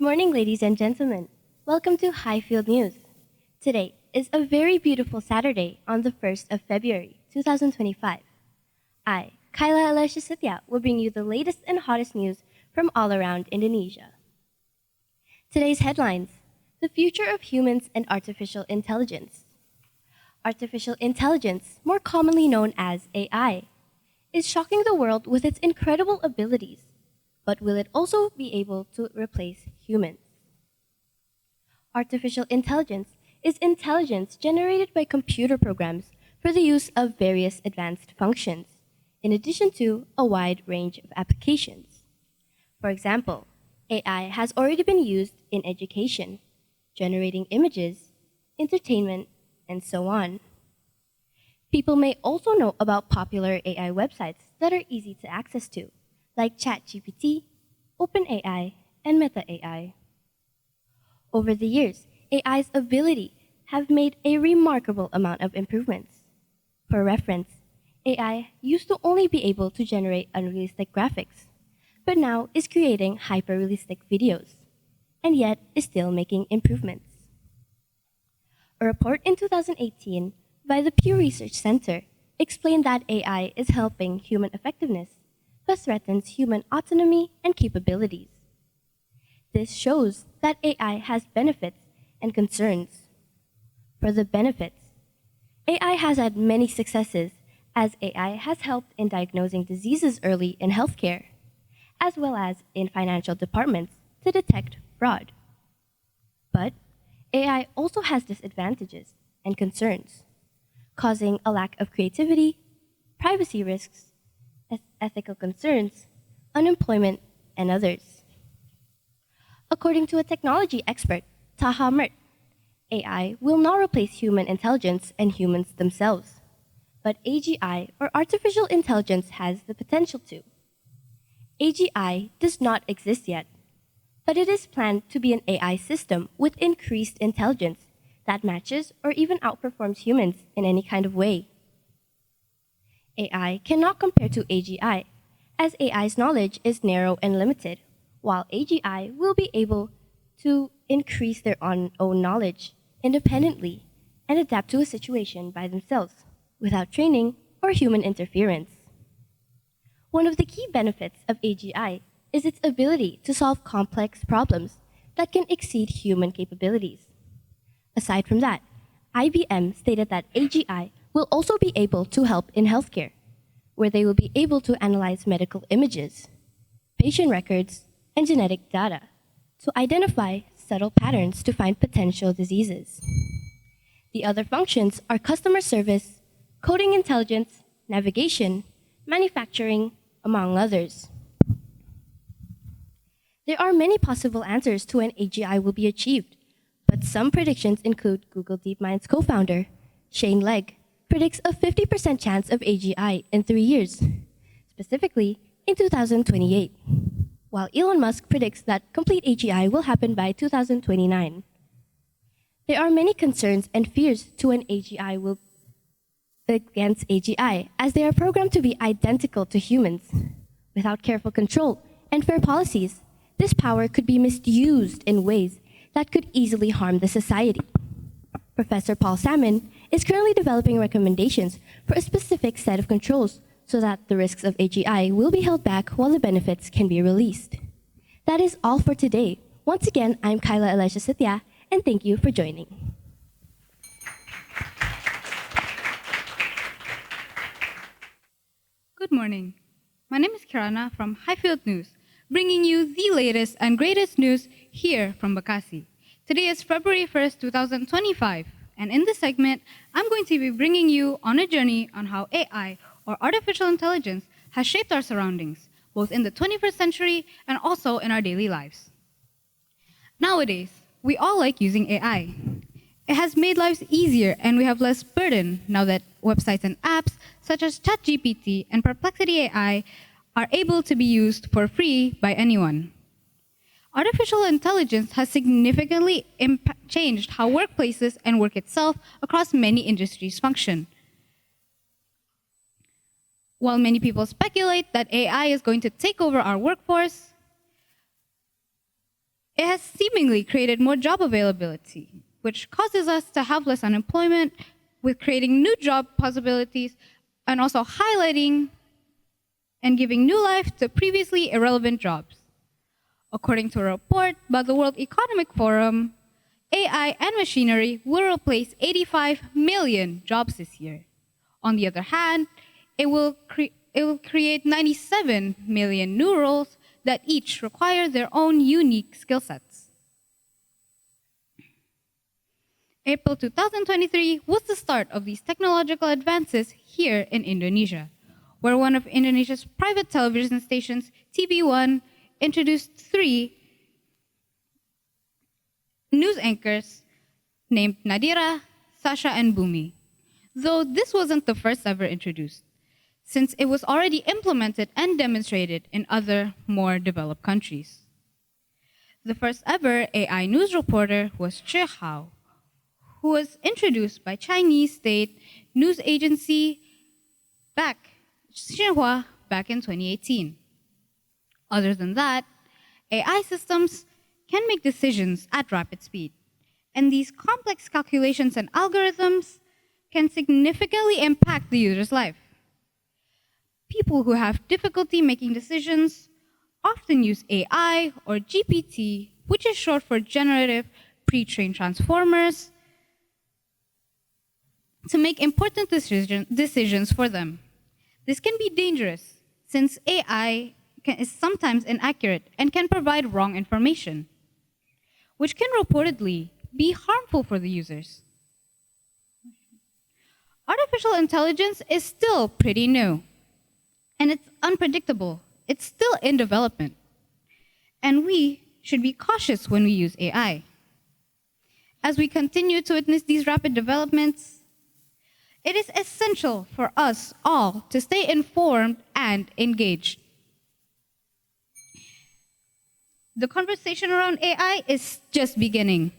morning, ladies and gentlemen. Welcome to Highfield News. Today is a very beautiful Saturday on the 1st of February, 2025. I, Kyla Alessia Sitya, will bring you the latest and hottest news from all around Indonesia. Today's headlines: the future of humans and artificial intelligence. Artificial intelligence, more commonly known as AI, is shocking the world with its incredible abilities. But will it also be able to replace humans? Artificial intelligence is intelligence generated by computer programs for the use of various advanced functions, in addition to a wide range of applications. For example, AI has already been used in education, generating images, entertainment, and so on. People may also know about popular AI websites that are easy to access to, like ChatGPT, OpenAI, and Meta AI. Over the years, AI's ability have made a remarkable amount of improvements. For reference, AI used to only be able to generate unrealistic graphics, but now is creating hyper-realistic videos, and yet is still making improvements. A report in 2018 by the Pew Research Center explained that AI is helping human effectiveness, but threatens human autonomy and capabilities. This shows that AI has benefits and concerns. For the benefits, AI has had many successes, as AI has helped in diagnosing diseases early in healthcare, as well as in financial departments to detect fraud. But AI also has disadvantages and concerns, causing a lack of creativity, privacy risks, ethical concerns, unemployment, and others. According to a technology expert, Taha Mert, AI will not replace human intelligence and humans themselves, but AGI, or artificial intelligence, has the potential to. AGI does not exist yet, but it is planned to be an AI system with increased intelligence that matches or even outperforms humans in any kind of way. AI cannot compare to AGI, as AI's knowledge is narrow and limited, while AGI will be able to increase their own knowledge independently and adapt to a situation by themselves, without training or human interference. One of the key benefits of AGI is its ability to solve complex problems that can exceed human capabilities. Aside from that, IBM stated that AGI will also be able to help in healthcare, where they will be able to analyze medical images, patient records, and genetic data to identify subtle patterns to find potential diseases. The other functions are customer service, coding intelligence, navigation, manufacturing, among others. There are many possible answers to when AGI will be achieved, but some predictions include Google DeepMind's co-founder, Shane Legg, predicts a 50% chance of AGI in 3 years, specifically in 2028, while Elon Musk predicts that complete AGI will happen by 2029. There are many concerns and fears to when AGI will against AGI, as they are programmed to be identical to humans. Without careful control and fair policies, this power could be misused in ways that could easily harm the society. Professor Paul Salmon is currently developing recommendations for a specific set of controls so that the risks of AGI will be held back while the benefits can be released. That is all for today. Once again, I'm Kyla Alessia Sitya, and thank you for joining. Good morning. My name is Kirana from Highfield News, bringing you the latest and greatest news here from Bekasi. Today is February 1st, 2025, and in this segment, I'm going to be bringing you on a journey on how AI, or artificial intelligence, has shaped our surroundings, both in the 21st century and also in our daily lives. Nowadays, we all like using AI. It has made lives easier and we have less burden now that websites and apps such as ChatGPT and Perplexity AI are able to be used for free by anyone. Artificial intelligence has significantly changed how workplaces and work itself across many industries function. While many people speculate that AI is going to take over our workforce, It has seemingly created more job availability, which causes us to have less unemployment, with creating new job possibilities and also highlighting and giving new life to previously irrelevant jobs. According to a report by the World Economic Forum, AI and machinery will replace 85 million jobs this year. On the other hand, it will create 97 million new roles that each require their own unique skill sets. April 2023 was the start of these technological advances here in Indonesia, where one of Indonesia's private television stations, TV1, introduced 3 news anchors named Nadira, Sasha, and Bumi, though this wasn't the first ever introduced, since it was already implemented and demonstrated in other, more developed countries. The first ever AI news reporter was Che Hao, who was introduced by Chinese state news agency Xinhua back in 2018. Other than that, AI systems can make decisions at rapid speed, and these complex calculations and algorithms can significantly impact the user's life. People who have difficulty making decisions often use AI or GPT, which is short for Generative Pre-trained Transformers, to make important decisions for them. This can be dangerous since AI is sometimes inaccurate and can provide wrong information, which can reportedly be harmful for the users. Artificial intelligence is still pretty new, and it's unpredictable. It's still in development, and we should be cautious when we use AI. As we continue to witness these rapid developments, it is essential for us all to stay informed and engaged. The conversation around AI is just beginning,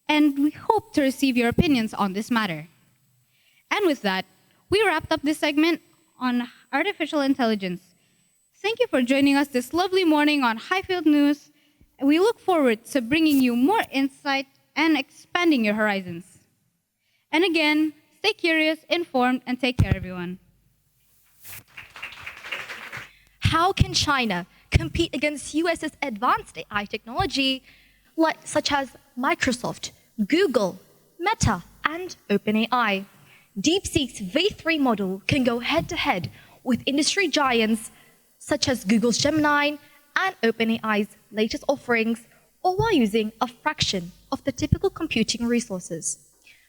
and we hope to receive your opinions on this matter. And with that, we wrapped up this segment on artificial intelligence. Thank you for joining us this lovely morning on Highfield News. We look forward to bringing you more insight and expanding your horizons. And again, stay curious, informed, and take care, everyone. How can China compete against US's advanced AI technology, such as Microsoft, Google, Meta, and OpenAI? DeepSeek's V3 model can go head-to-head with industry giants such as Google's Gemini and OpenAI's latest offerings, all while using a fraction of the typical computing resources.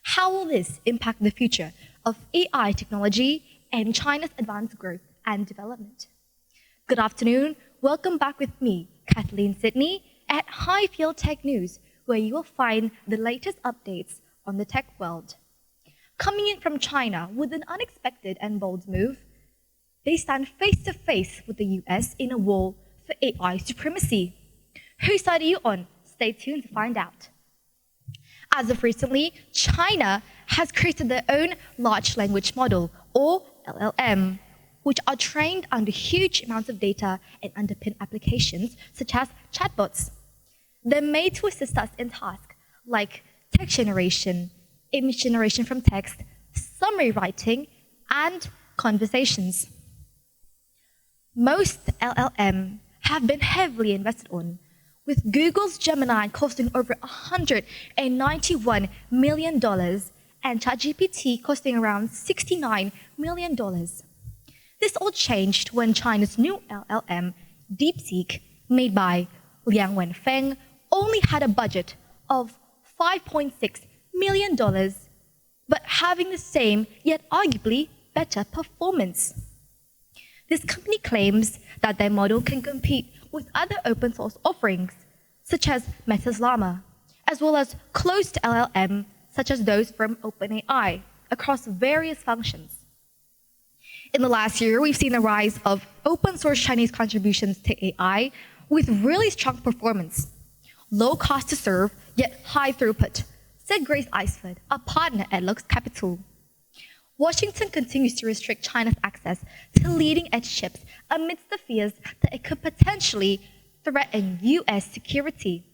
How will this impact the future of AI technology and China's advanced growth and development? Good afternoon. Welcome back with me, Kathleen Sidney, at Highfield Tech News, where you will find the latest updates on the tech world. Coming in from China with an unexpected and bold move, they stand face to face with the US in a war for AI supremacy. Whose side are you on? Stay tuned to find out. As of recently, China has created their own large language model, or LLM, which are trained under huge amounts of data and underpin applications such as chatbots. They're made to assist us in tasks like text generation, image generation from text, summary writing, and conversations. Most LLM have been heavily invested on, with Google's Gemini costing over $191 million and ChatGPT costing around $69 million. This all changed when China's new LLM, DeepSeek, made by Liang Wenfeng, only had a budget of $5.6 million, but having the same yet arguably better performance. This company claims that their model can compete with other open source offerings, such as Meta's Llama, as well as closed LLM, such as those from OpenAI, across various functions. In the last year, we've seen the rise of open source Chinese contributions to AI with really strong performance, low cost to serve, yet high throughput, said Grace Iceford, a partner at Lux Capital. Washington continues to restrict China's access to leading-edge chips amidst the fears that it could potentially threaten U.S. security.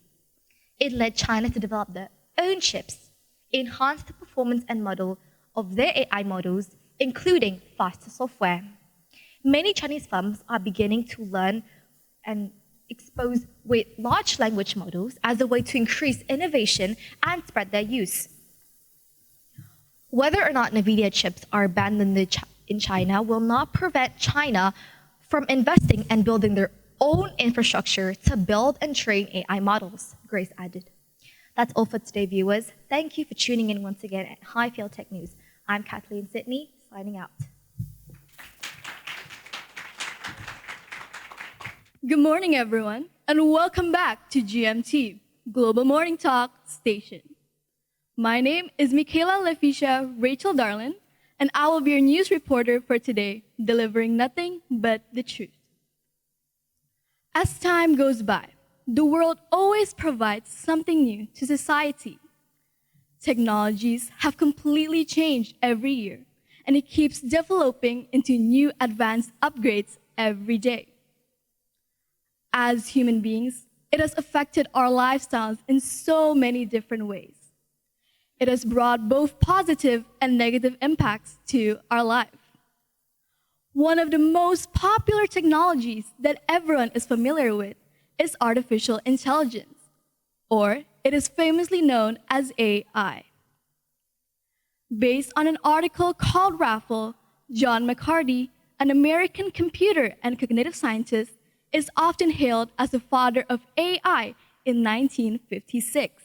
It led China to develop their own chips, enhance the performance and model of their AI models, including faster software. Many Chinese firms are beginning to learn and expose with large language models as a way to increase innovation and spread their use. Whether or not NVIDIA chips are banned in China will not prevent China from investing and building their own infrastructure to build and train AI models, Grace added. That's all for today, viewers. Thank you for tuning in once again at Highfield Tech News. I'm Kathleen Sidney, signing out. Good morning, everyone, and welcome back to GMT, Global Morning Talk Station. My name is Michaela Lefisha Rachel Darlin, and I will be your news reporter for today, delivering nothing but the truth. As time goes by, the world always provides something new to society. Technologies have completely changed every year, and it keeps developing into new advanced upgrades every day. As human beings, it has affected our lifestyles in so many different ways. It has brought both positive and negative impacts to our life. One of the most popular technologies that everyone is familiar with is artificial intelligence, or it is famously known as AI. Based on an article called Raffle, John McCarty, an American computer and cognitive scientist, is often hailed as the father of AI in 1956.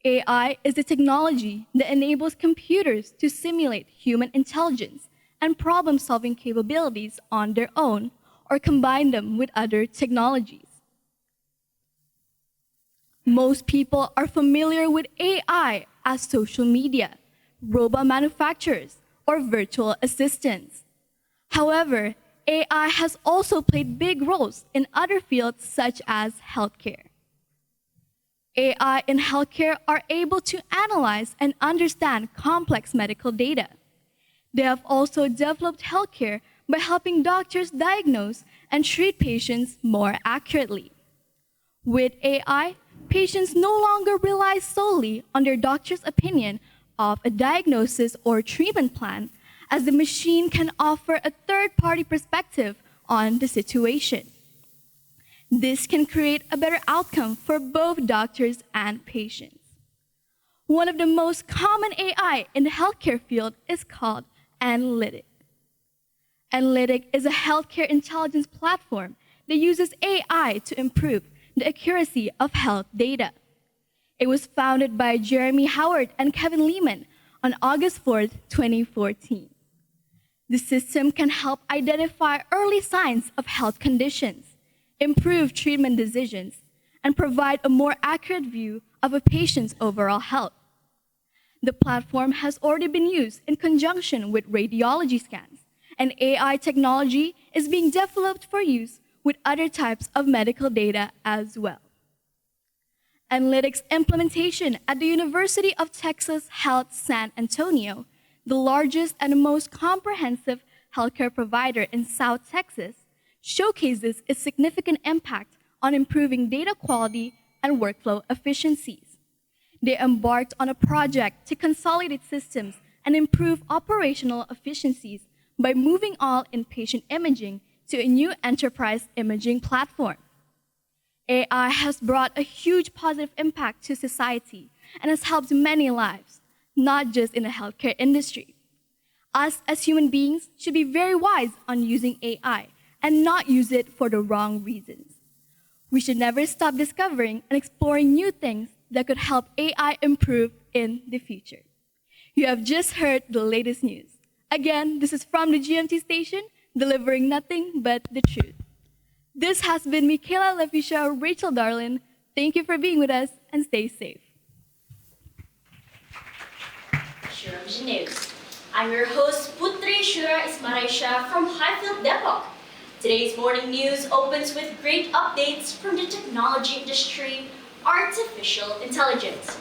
AI is the technology that enables computers to simulate human intelligence and problem-solving capabilities on their own or combine them with other technologies. Most people are familiar with AI as social media, robot manufacturers, or virtual assistants. However, AI has also played big roles in other fields such as healthcare. AI in healthcare are able to analyze and understand complex medical data. They have also developed healthcare by helping doctors diagnose and treat patients more accurately. With AI, patients no longer rely solely on their doctor's opinion of a diagnosis or treatment plan, as the machine can offer a third-party perspective on the situation. This can create a better outcome for both doctors and patients. One of the most common AI in the healthcare field is called Analytic. Analytic is a healthcare intelligence platform that uses AI to improve the accuracy of health data. It was founded by Jeremy Howard and Kevin Lehman on August 4, 2014. The system can help identify early signs of health conditions, improve treatment decisions, and provide a more accurate view of a patient's overall health. The platform has already been used in conjunction with radiology scans, and AI technology is being developed for use with other types of medical data as well. Analytics implementation at the University of Texas Health San Antonio, the largest and most comprehensive healthcare provider in South Texas, showcases its significant impact on improving data quality and workflow efficiencies. They embarked on a project to consolidate systems and improve operational efficiencies by moving all inpatient imaging to a new enterprise imaging platform. AI has brought a huge positive impact to society and has helped many lives, not just in the healthcare industry. Us as human beings should be very wise on using AI and not use it for the wrong reasons. We should never stop discovering and exploring new things that could help AI improve in the future. You have just heard the latest news. Again, this is from the GMT station, delivering nothing but the truth. This has been Michaela Lefisha Rachel Darlin. Thank you for being with us and stay safe. Shura Vision News. I'm your host Putri Shura Ismaraisha from Highfield, Depok. Today's morning news opens with great updates from the technology industry, artificial intelligence.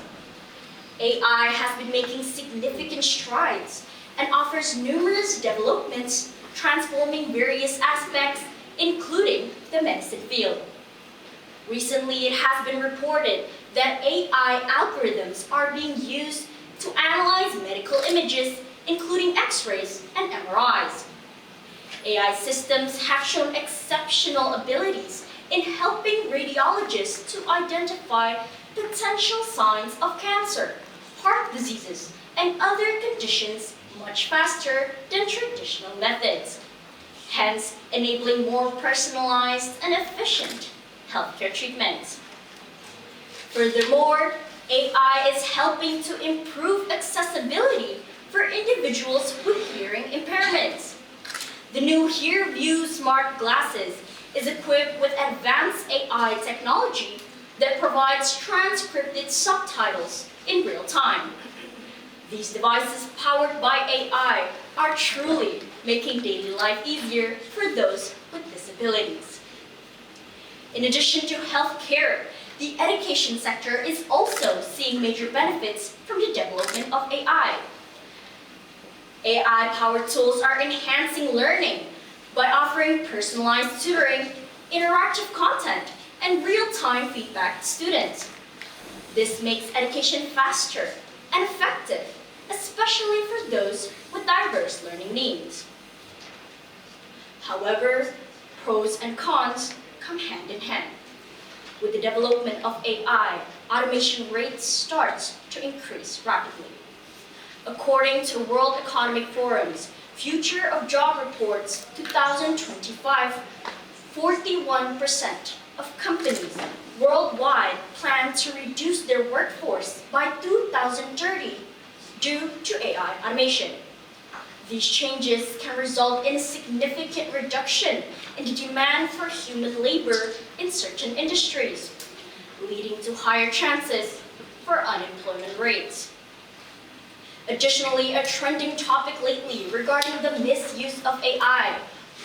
AI has been making significant strides and offers numerous developments transforming various aspects, including the medicine field. Recently, it has been reported that AI algorithms are being used to analyze medical images, including X-rays and MRIs. AI systems have shown exceptional abilities in helping radiologists to identify potential signs of cancer, heart diseases, and other conditions much faster than traditional methods, hence enabling more personalized and efficient healthcare treatments. Furthermore, AI is helping to improve accessibility for individuals with hearing impairments. The new HearView smart glasses is equipped with advanced AI technology that provides transcripted subtitles in real time. These devices powered by AI are truly making daily life easier for those with disabilities. In addition to healthcare, the education sector is also seeing major benefits from the development of AI. AI-powered tools are enhancing learning by offering personalized tutoring, interactive content, and real-time feedback to students. This makes education faster and effective, especially for those with diverse learning needs. However, pros and cons come hand in hand. With the development of AI, automation rates start to increase rapidly. According to World Economic Forum's Future of Job Reports 2025, 41% of companies worldwide plan to reduce their workforce by 2030 due to AI automation. These changes can result in a significant reduction in the demand for human labor in certain industries, leading to higher chances for unemployment rates. Additionally, a trending topic lately regarding the misuse of AI,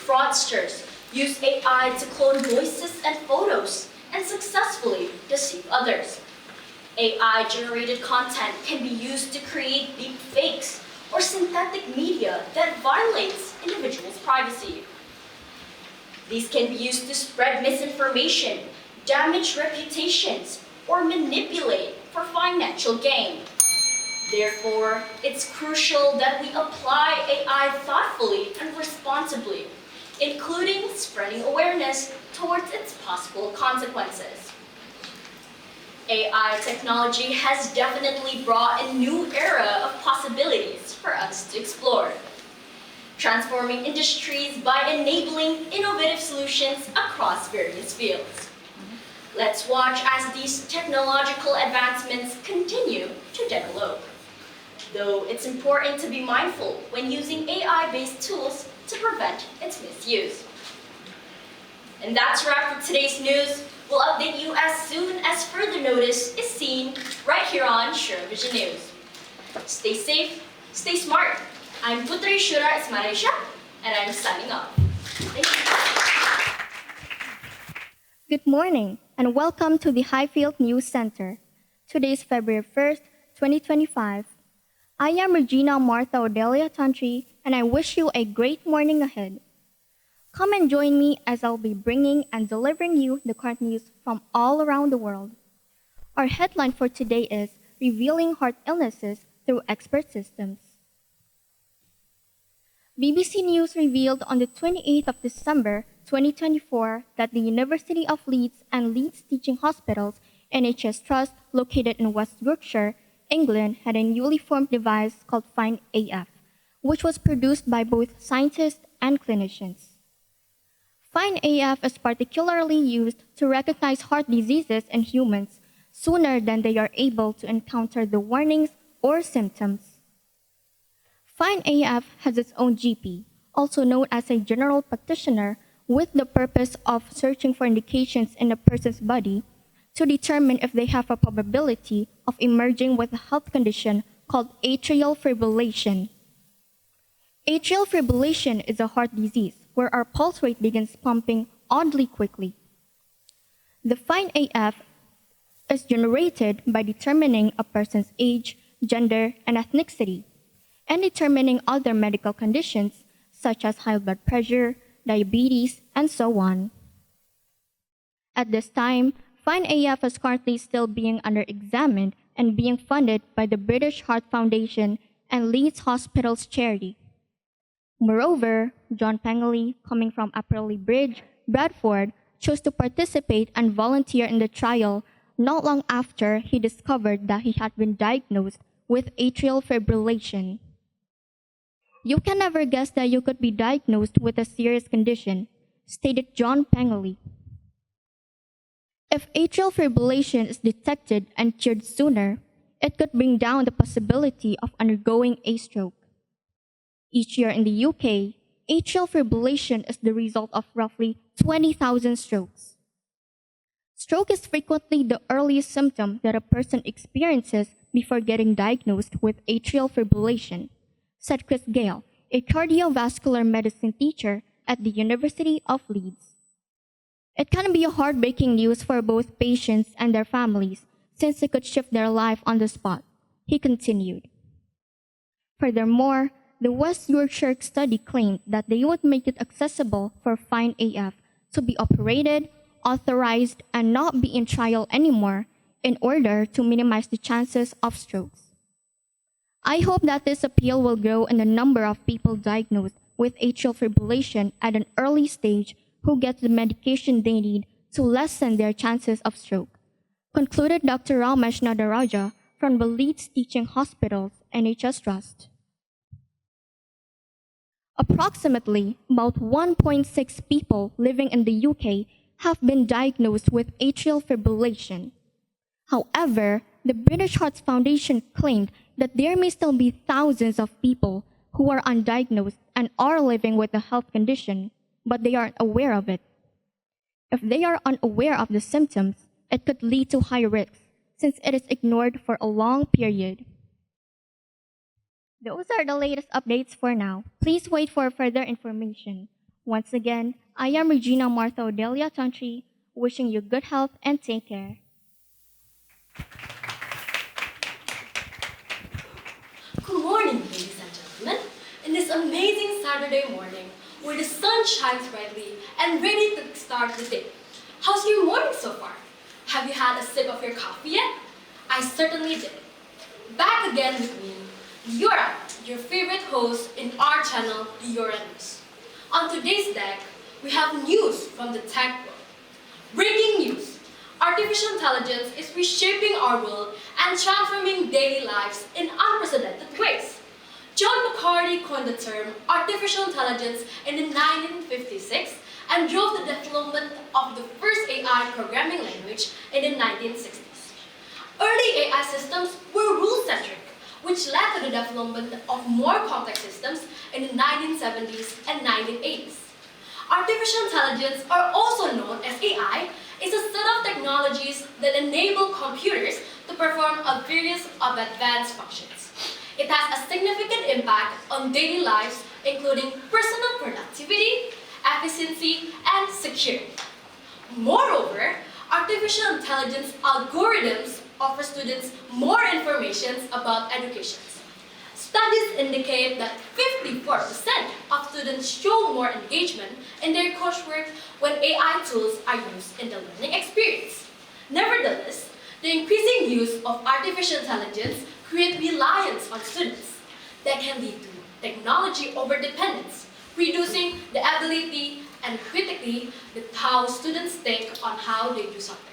fraudsters use AI to clone voices and photos and successfully deceive others. AI-generated content can be used to create deep fakes or synthetic media that violates individuals' privacy. These can be used to spread misinformation, damage reputations, or manipulate for financial gain. Therefore, it's crucial that we apply AI thoughtfully and responsibly, including spreading awareness towards its possible consequences. AI technology has definitely brought a new era of possibilities for us to explore, transforming industries by enabling innovative solutions across various fields. Let's watch as these technological advancements continue to develop. Though it's important to be mindful when using AI-based tools to prevent its misuse. And that's a wrap for today's news. We'll update you as soon as further notice is seen right here on Sure Vision News. Stay safe, stay smart. I'm Putri Shura Ismarisha, and I'm signing off. Thank you. Good morning, and welcome to the Highfield News Center. Today is February 1st, 2025. I am Regina Martha Odelia Tantri, and I wish you a great morning ahead. Come and join me as I'll be bringing and delivering you the current news from all around the world. Our headline for today is Revealing Heart Illnesses Through Expert Systems. BBC News revealed on the 28th of December 2024 that the University of Leeds and Leeds Teaching Hospitals NHS Trust located in West Yorkshire, England had a newly formed device called Find AF, which was produced by both scientists and clinicians. Find AF is particularly used to recognize heart diseases in humans sooner than they are able to encounter the warnings or symptoms. Find AF has its own GP, also known as a general practitioner, with the purpose of searching for indications in a person's body to determine if they have a probability of emerging with a health condition called atrial fibrillation. Atrial fibrillation is a heart disease where our pulse rate begins pumping oddly quickly. The Find AF is generated by determining a person's age, gender, and ethnicity, and determining other medical conditions such as high blood pressure, diabetes, and so on. At this time, FINE-AF is currently still being under-examined and being funded by the British Heart Foundation and Leeds Hospitals charity. Moreover, John Pengelly, coming from Apperley Bridge, Bradford, chose to participate and volunteer in the trial not long after he discovered that he had been diagnosed with atrial fibrillation. You can never guess that you could be diagnosed with a serious condition, stated John Pengelly. If atrial fibrillation is detected and cured sooner, it could bring down the possibility of undergoing a stroke. Each year in the UK, atrial fibrillation is the result of roughly 20,000 strokes. Stroke is frequently the earliest symptom that a person experiences before getting diagnosed with atrial fibrillation, said Chris Gale, a cardiovascular medicine teacher at the University of Leeds. It can be a heartbreaking news for both patients and their families, since it could shift their life on the spot, he continued. Furthermore, the West Yorkshire study claimed that they would make it accessible for FINE-AF to be operated, authorized, and not be in trial anymore in order to minimize the chances of strokes. I hope that this appeal will grow in the number of people diagnosed with atrial fibrillation at an early stage who get the medication they need to lessen their chances of stroke, concluded Dr. Ramesh Nadaraja from the Leeds Teaching Hospitals NHS Trust. Approximately about 1.6 people living in the UK have been diagnosed with atrial fibrillation. However, the British Heart Foundation claimed that there may still be thousands of people who are undiagnosed and are living with a health condition, but they aren't aware of it. If they are unaware of the symptoms, it could lead to high risks since it is ignored for a long period. Those are the latest updates for now. Please wait for further information. Once again, I am Regina Martha Odelia Tantri, wishing you good health and take care. Good morning, ladies and gentlemen. In this amazing Saturday morning, where the sun shines brightly and ready to start the day. How's your morning so far? Have you had a sip of your coffee yet? I certainly did. Back again with me, Yura, your favorite host in our channel, the Yura News. On today's deck, we have news from the tech world. Breaking news. Artificial intelligence is reshaping our world and transforming daily lives in unprecedented ways. John McCarthy coined the term artificial intelligence in 1956 and drove the development of the first AI programming language in the 1960s. Early AI systems were rule-centric, which led to the development of more complex systems in the 1970s and 1980s. Artificial intelligence, or also known as AI, is a set of technologies that enable computers to perform a variety of advanced functions. It has a significant impact on daily lives, including personal productivity, efficiency, and security. Moreover, artificial intelligence algorithms offer students more information about education. Studies indicate that 54% of students show more engagement in their coursework when AI tools are used in the learning experience. Nevertheless, the increasing use of artificial intelligence creates reliance on students that can lead to technology overdependence, reducing the ability and critically how students think on how they do something.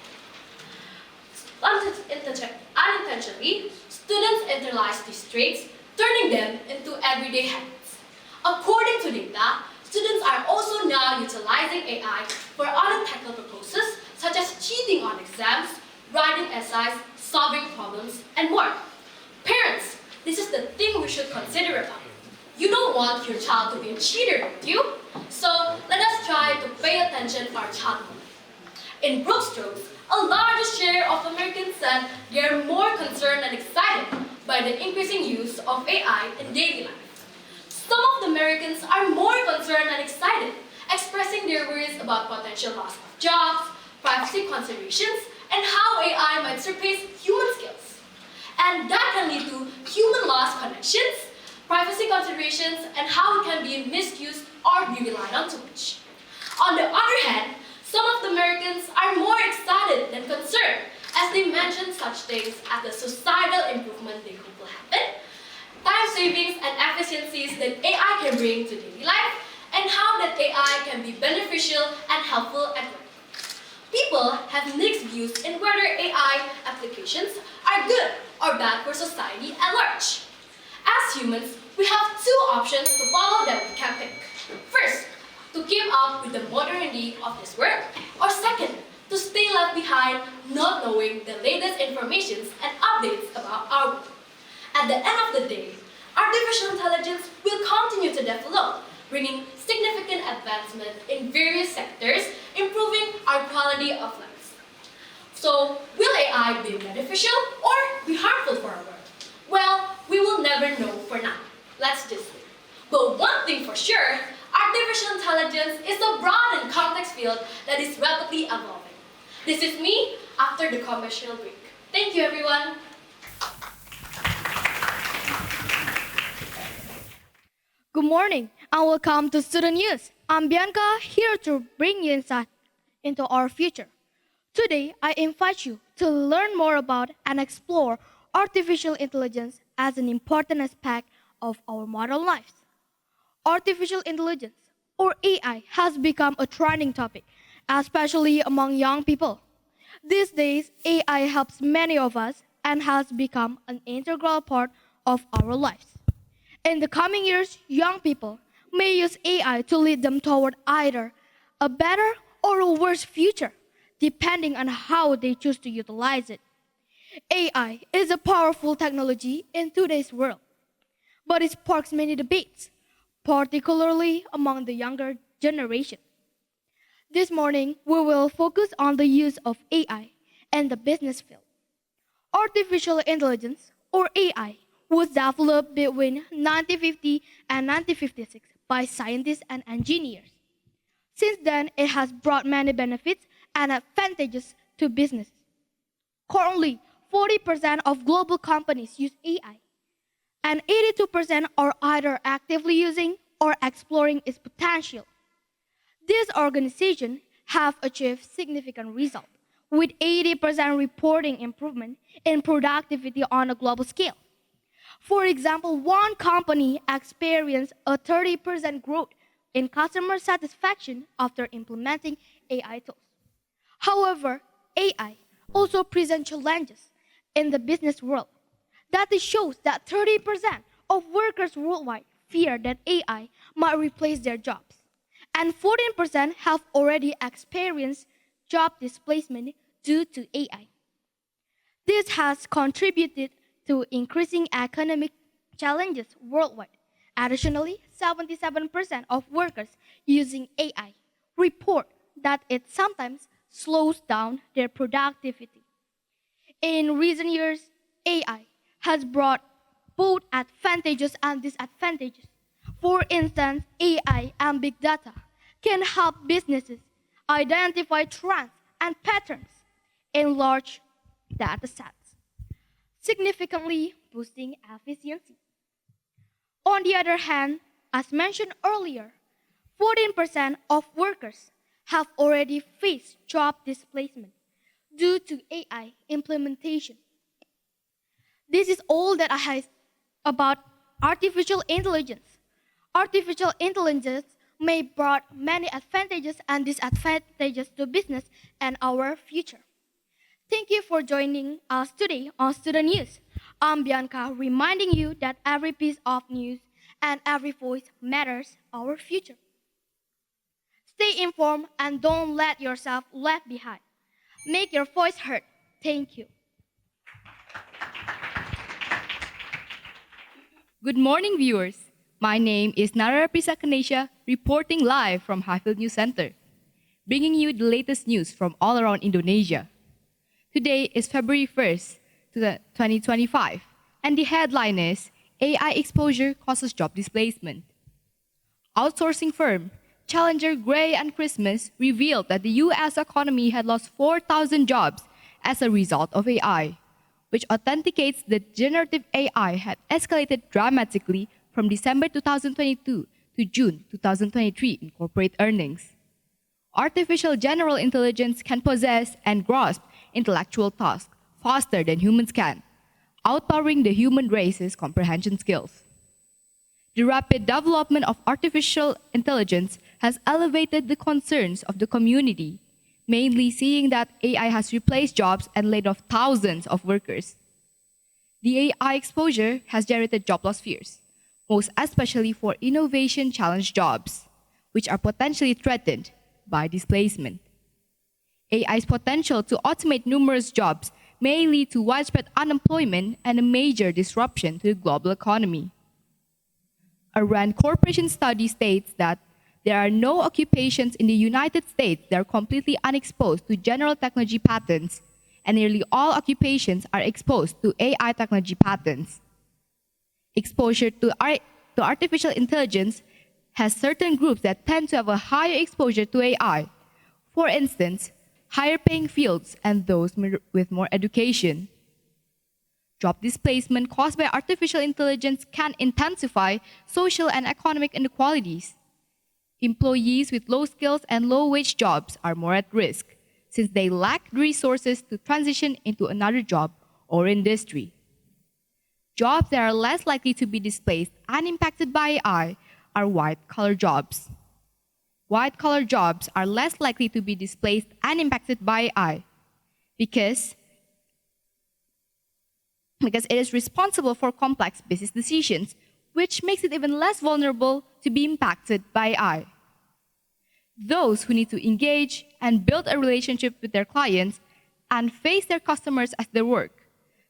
Unintentionally, students internalize these traits, turning them into everyday habits. According to data, students are also now utilizing AI for other technical purposes, such as cheating on exams, writing essays, solving problems, and more. Parents, this is the thing we should consider about. You don't want your child to be a cheater, do you? So let us try to pay attention to our child. In broad strokes, a larger share of Americans said they are more concerned and excited by the increasing use of AI in daily life. Some of the Americans are more concerned and excited, expressing their worries about potential loss of jobs, privacy considerations, and how AI might surpass human skills. And that can lead to human-lost connections, privacy considerations, and how it can be misused or be relied on too much. On the other hand, Some of the Americans are more excited than concerned as they mention such things as the societal improvement they hope will happen, time savings and efficiencies that AI can bring to daily life, and how that AI can be beneficial and helpful at work. People have mixed views in whether AI applications are good or bad for society at large. As humans, we have two options to follow that we can pick. First, to keep up with the modernity of this world, or second, to stay left behind not knowing the latest informations and updates about our world. At the end of the day, artificial intelligence will continue to develop, bringing significant advancement in various sectors, improving our quality of life. So, will AI be beneficial or be harmful for our world? Well, we will never know for now. Let's just wait. But one thing for sure, artificial intelligence is a broad and complex field that is rapidly evolving. This is me after the commercial break. Thank you, everyone. Good morning and welcome to Student News. I'm Bianca, here to bring you insight into our future. Today, I invite you to learn more about and explore artificial intelligence as an important aspect of our modern lives. Artificial intelligence, or AI, has become a trending topic, especially among young people. These days, AI helps many of us and has become an integral part of our lives. In the coming years, young people may use AI to lead them toward either a better or a worse future, depending on how they choose to utilize it. AI is a powerful technology in today's world, but it sparks many debates, particularly among the younger generation. This morning, we will focus on the use of AI in the business field. Artificial intelligence, or AI, was developed between 1950 and 1956 by scientists and engineers. Since then, it has brought many benefits and advantages to business. Currently, 40% of global companies use AI, and 82% are either actively using or exploring its potential. These organizations have achieved significant results, with 80% reporting improvement in productivity on a global scale. For example, one company experienced a 30% growth in customer satisfaction after implementing AI tools. However, AI also presents challenges in the business world. That shows that 30% of workers worldwide fear that AI might replace their jobs, and 14% have already experienced job displacement due to AI. This has contributed to increasing economic challenges worldwide. Additionally, 77% of workers using AI report that it sometimes slows down their productivity. In recent years, AI has brought both advantages and disadvantages. For instance, AI and big data can help businesses identify trends and patterns in large data sets, significantly boosting efficiency. On the other hand, as mentioned earlier, 14% of workers have already faced job displacement due to AI implementation. This is all that I have about artificial intelligence. Artificial intelligence may bring many advantages and disadvantages to business and our future. Thank you for joining us today on Student News. I'm Bianca, reminding you that every piece of news and every voice matters our future. Stay informed and don't let yourself left behind. Make your voice heard. Thank you. Good morning, viewers. My name is Nara Prisakanesha, reporting live from Highfield News Center, bringing you the latest news from all around Indonesia. Today is February 1st, 2025, and the headline is AI exposure causes job displacement. Outsourcing firm Challenger, Gray and Christmas revealed that the U.S. economy had lost 4,000 jobs as a result of AI, which authenticates that generative AI had escalated dramatically from December 2022 to June 2023 in corporate earnings. Artificial general intelligence can possess and grasp intellectual tasks faster than humans can, outpowering the human race's comprehension skills. The rapid development of artificial intelligence has elevated the concerns of the community, mainly seeing that AI has replaced jobs and laid off thousands of workers. The AI exposure has generated jobless fears, most especially for innovation challenged jobs, which are potentially threatened by displacement. AI's potential to automate numerous jobs may lead to widespread unemployment and a major disruption to the global economy. A RAND Corporation study states that there are no occupations in the United States that are completely unexposed to general technology patterns, and nearly all occupations are exposed to AI technology patterns. Exposure to artificial intelligence has certain groups that tend to have a higher exposure to AI. For instance, higher paying fields and those with more education. Job displacement caused by artificial intelligence can intensify social and economic inequalities. Employees with low skills and low wage jobs are more at risk since they lack resources to transition into another job or industry. Jobs that are less likely to be displaced and impacted by AI are white-collar jobs. White-collar jobs are less likely to be displaced and impacted by AI because it is responsible for complex business decisions, which makes it even less vulnerable to be impacted by AI. Those who need to engage and build a relationship with their clients and face their customers as their work,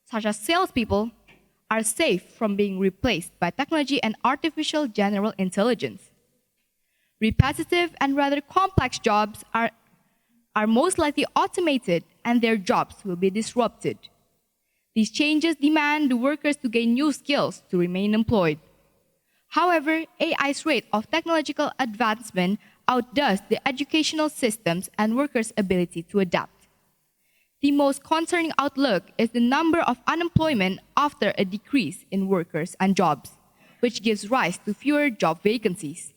such as salespeople, are safe from being replaced by technology and artificial general intelligence. Repetitive and rather complex jobs are most likely automated and their jobs will be disrupted. These changes demand the workers to gain new skills to remain employed. However, AI's rate of technological advancement outdoes the educational systems and workers' ability to adapt. The most concerning outlook is the number of unemployment after a decrease in workers and jobs, which gives rise to fewer job vacancies.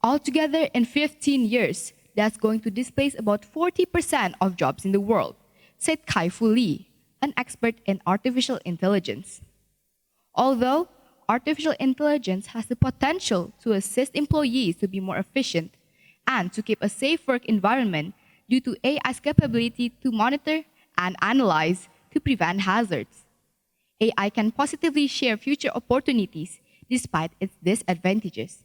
Altogether, in 15 years, that's going to displace about 40% of jobs in the world, said Kai-Fu Lee, an expert in artificial intelligence. Although artificial intelligence has the potential to assist employees to be more efficient and to keep a safe work environment due to AI's capability to monitor and analyze to prevent hazards. AI can positively share future opportunities despite its disadvantages.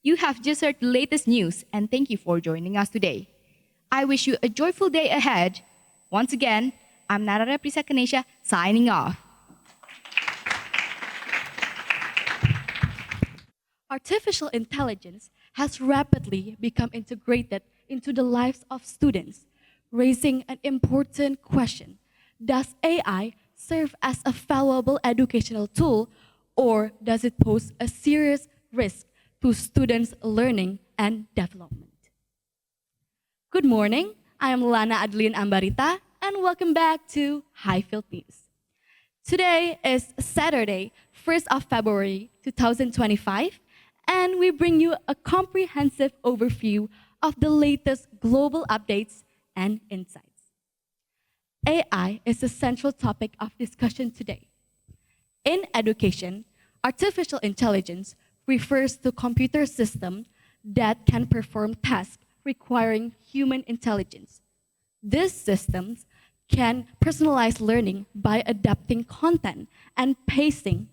You have just heard the latest news, and thank you for joining us today. I wish you a joyful day ahead. Once again, I'm Narara Prisakanesha signing off. Artificial intelligence has rapidly become integrated into the lives of students, raising an important question. Does AI serve as a valuable educational tool, or does it pose a serious risk to students' learning and development? Good morning, I am Lana Adeline Ambarita, and welcome back to Highfield News. Today is Saturday, 1st of February 2025, and we bring you a comprehensive overview of the latest global updates and insights. AI is a central topic of discussion today. In education, artificial intelligence refers to computer systems that can perform tasks requiring human intelligence. These systems can personalize learning by adapting content and pacing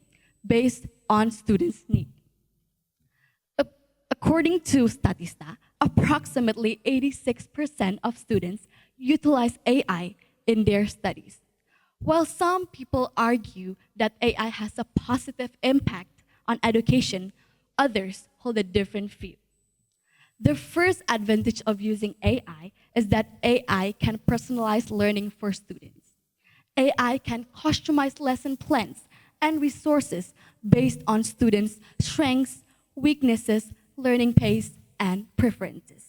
based on students' needs. According to Statista, approximately 86% of students utilize AI in their studies. While some people argue that AI has a positive impact on education, others hold a different view. The first advantage of using AI is that AI can personalize learning for students. AI can customize lesson plans and resources based on students' strengths, weaknesses, learning pace, and preferences.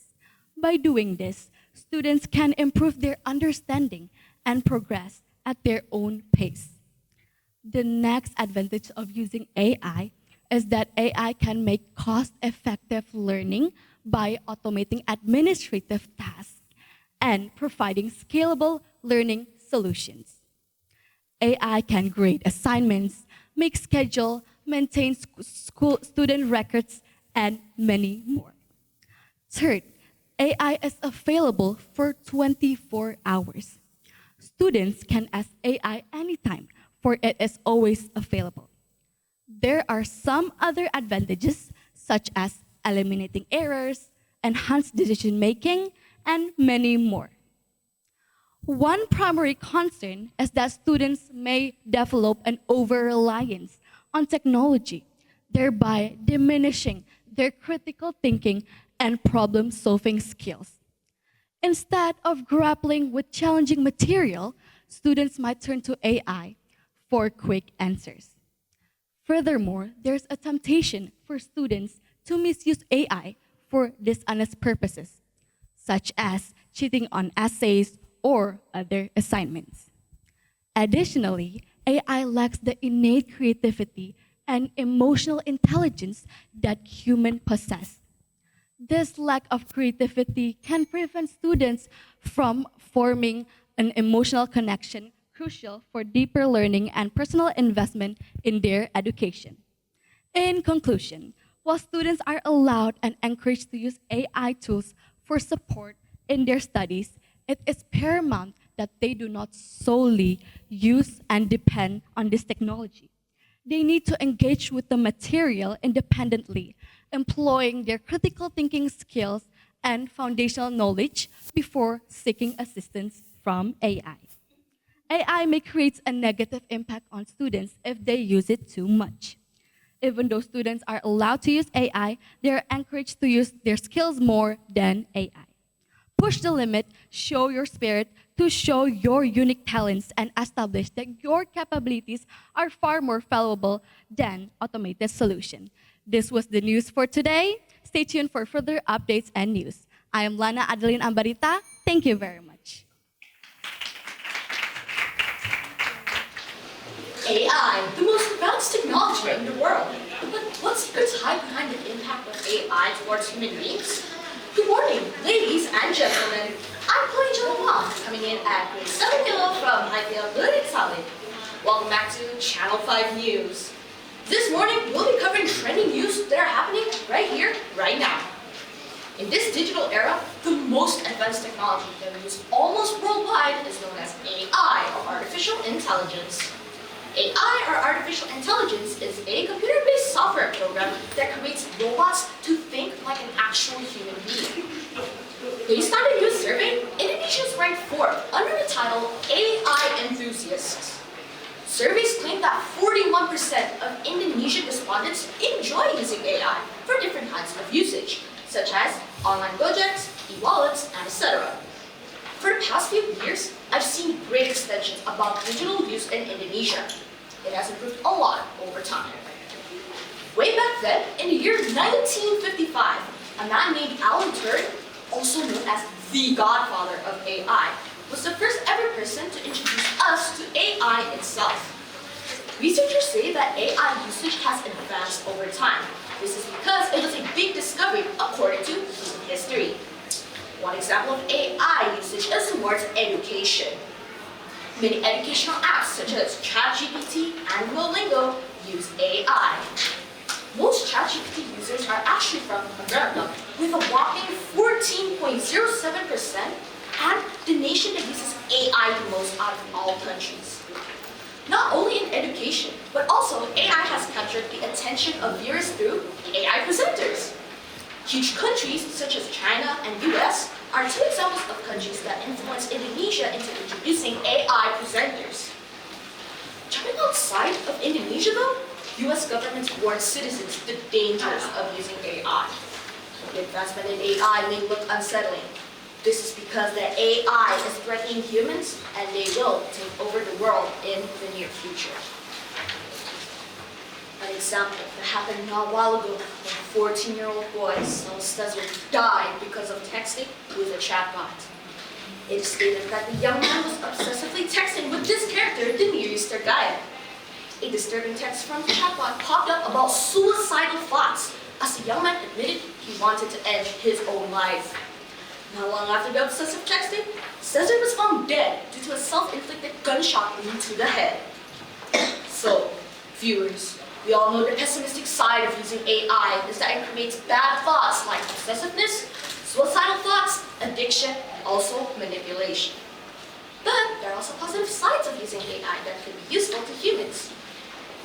By doing this, students can improve their understanding and progress at their own pace. The next advantage of using AI is that AI can make cost-effective learning by automating administrative tasks and providing scalable learning solutions. AI can grade assignments, make schedule, maintain school student records, and many more. Third, AI is available for 24 hours. Students can ask AI anytime, for it is always available. There are some other advantages, such as eliminating errors, enhanced decision making, and many more. One primary concern is that students may develop an over reliance on technology, thereby diminishing their critical thinking and problem solving skills. Instead of grappling with challenging material, students might turn to AI for quick answers. Furthermore, there's a temptation for students to misuse AI for dishonest purposes, such as cheating on essays or other assignments. Additionally, AI lacks the innate creativity and emotional intelligence that humans possess. This lack of creativity can prevent students from forming an emotional connection crucial for deeper learning and personal investment in their education. In conclusion, while students are allowed and encouraged to use AI tools for support in their studies, it is paramount that they do not solely use and depend on this technology. They need to engage with the material independently, employing their critical thinking skills and foundational knowledge before seeking assistance from AI. AI may create a negative impact on students if they use it too much. Even though students are allowed to use AI, they are encouraged to use their skills more than AI. Push the limit, show your spirit, to show your unique talents and establish that your capabilities are far more valuable than automated solution. This was the news for today. Stay tuned for further updates and news. I am Lana Adeline Ambarita. Thank you very much. AI, the most advanced technology in the world. But what's secrets hide behind the impact of AI towards human beings? Good morning, ladies and gentlemen. I'm Chloe Jonah, coming in at grade 7 yellow from Highfield, Good Solid. Welcome back to Channel 5 News. This morning, we'll be covering trending news that are happening right here, right now. In this digital era, the most advanced technology that we use almost worldwide is known as AI, or artificial intelligence. AI, or artificial intelligence, is a computer-based software program that creates robots to think like an actual human being. Based on a new survey, Indonesia is ranked 4th under the title AI Enthusiasts. Surveys claim that 41% of Indonesian respondents enjoy using AI for different kinds of usage, such as online projects, e-wallets, and etc. For the past few years, I've seen great extensions about digital use in Indonesia. It has improved a lot over time. Way back then, in the year 1955, a man named Alan Turing, also known as the godfather of AI, was the first ever person to introduce us to AI itself. Researchers say that AI usage has advanced over time. This is because it was a big discovery according to human history. One example of AI usage is towards education. Many educational apps such as ChatGPT and Duolingo use AI. Most ChatGPT users are actually from America, with a whopping 14.07%, and the nation that uses AI the most out of all countries. Not only in education, but also AI has captured the attention of viewers through AI presenters. Huge countries such as China and US are two examples of countries that influenced Indonesia into introducing AI presenters. Jumping outside of Indonesia though, US governments warn citizens the dangers of using AI. The advancement in AI may look unsettling. This is because the AI is threatening humans and they will take over the world in the near future. An example that happened not a while ago when a 14-year-old boy, Cesar, died because of texting with a chatbot. It is stated that the young man was obsessively texting with this character, the News Targaya. A disturbing text from the chatbot popped up about suicidal thoughts as the young man admitted he wanted to end his own life. Not long after the obsessive texting, Cesar was found dead due to a self-inflicted gunshot wound to the head. So, viewers, we all know the pessimistic side of using AI is that it creates bad thoughts like obsessiveness, suicidal thoughts, addiction, and also manipulation. But there are also positive sides of using AI that can be useful to humans.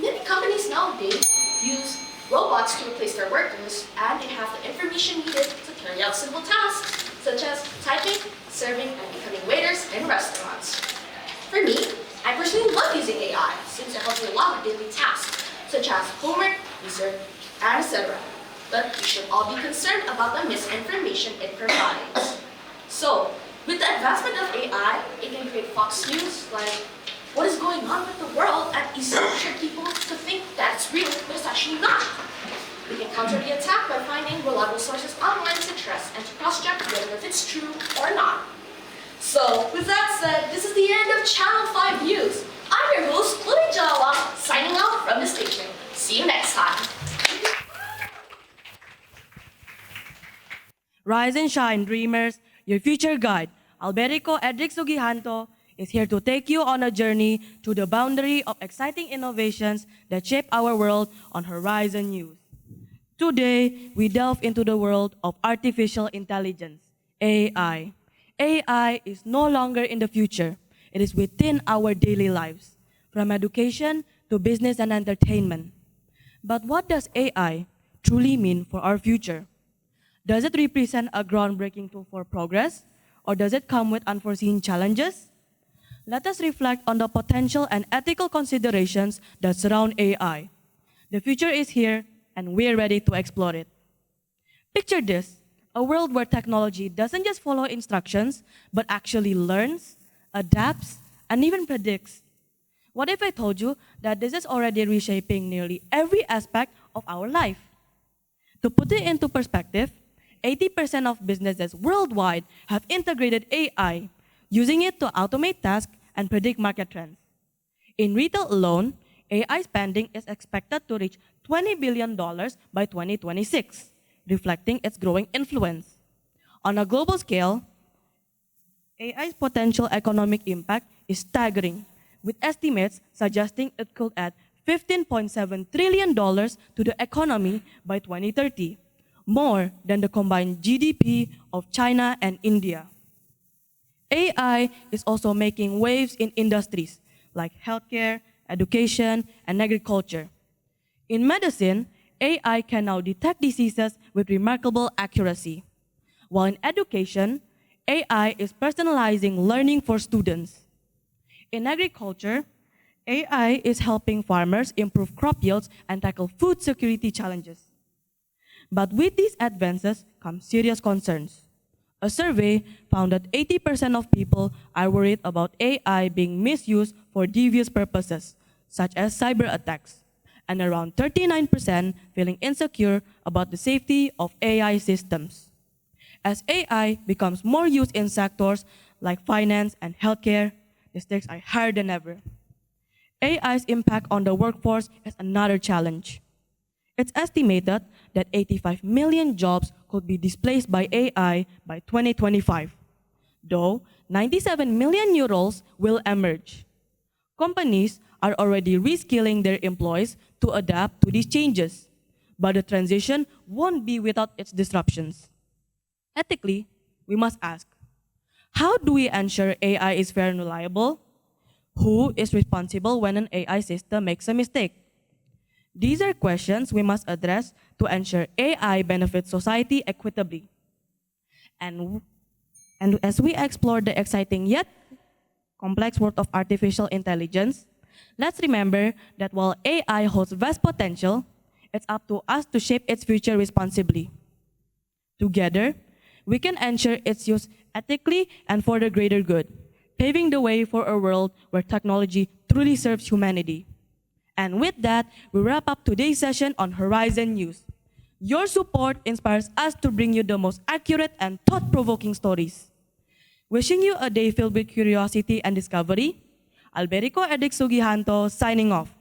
Many companies nowadays use robots to replace their workers, and they have the information needed to carry out simple tasks, such as typing, serving, and becoming waiters in restaurants. For me, I personally love using AI since it helps me a lot with daily tasks, such as homework, research, and etc. But we should all be concerned about the misinformation it provides. So, with the advancement of AI, it can create Fox News, like what is going on with the world, and easily trick people to think that it's real, but it's actually not. We can counter the attack by finding reliable sources online to trust and to cross-check whether if it's true or not. So, with that said, this is the end of Channel 5 News. I'm your host, Tanujaya, signing off from the station. See you next time. Rise and shine, dreamers. Your future guide, Alberico Edric Sugihanto, is here to take you on a journey to the boundary of exciting innovations that shape our world on Horizon News. Today, we delve into the world of artificial intelligence, AI. AI is no longer in the future. It is within our daily lives, from education to business and entertainment. But what does AI truly mean for our future? Does it represent a groundbreaking tool for progress, or does it come with unforeseen challenges? Let us reflect on the potential and ethical considerations that surround AI. The future is here, and we're ready to explore it. Picture this, a world where technology doesn't just follow instructions, but actually learns, adapts, and even predicts. What if I told you that this is already reshaping nearly every aspect of our life? To put it into perspective, 80% of businesses worldwide have integrated AI, using it to automate tasks and predict market trends. In retail alone, AI spending is expected to reach $20 billion by 2026, reflecting its growing influence. On a global scale, AI's potential economic impact is staggering, with estimates suggesting it could add $15.7 trillion to the economy by 2030. More than the combined GDP of China and India. AI is also making waves in industries like healthcare, education, and agriculture. In medicine, AI can now detect diseases with remarkable accuracy. While in education, AI is personalizing learning for students. In agriculture, AI is helping farmers improve crop yields and tackle food security challenges. But with these advances come serious concerns. A survey found that 80% of people are worried about AI being misused for devious purposes, such as cyber attacks, and around 39% feeling insecure about the safety of AI systems. As AI becomes more used in sectors like finance and healthcare, the stakes are higher than ever. AI's impact on the workforce is another challenge. It's estimated that 85 million jobs could be displaced by AI by 2025, though 97 million new roles will emerge. Companies are already reskilling their employees to adapt to these changes, but the transition won't be without its disruptions. Ethically, we must ask, how do we ensure AI is fair and reliable? Who is responsible when an AI system makes a mistake? These are questions we must address to ensure AI benefits society equitably. And as we explore the exciting yet complex world of artificial intelligence, let's remember that while AI holds vast potential, it's up to us to shape its future responsibly. Together, we can ensure its use ethically and for the greater good, paving the way for a world where technology truly serves humanity. And with that, we wrap up today's session on Horizon News. Your support inspires us to bring you the most accurate and thought-provoking stories. Wishing you a day filled with curiosity and discovery, Alberico Edik Sugihanto signing off.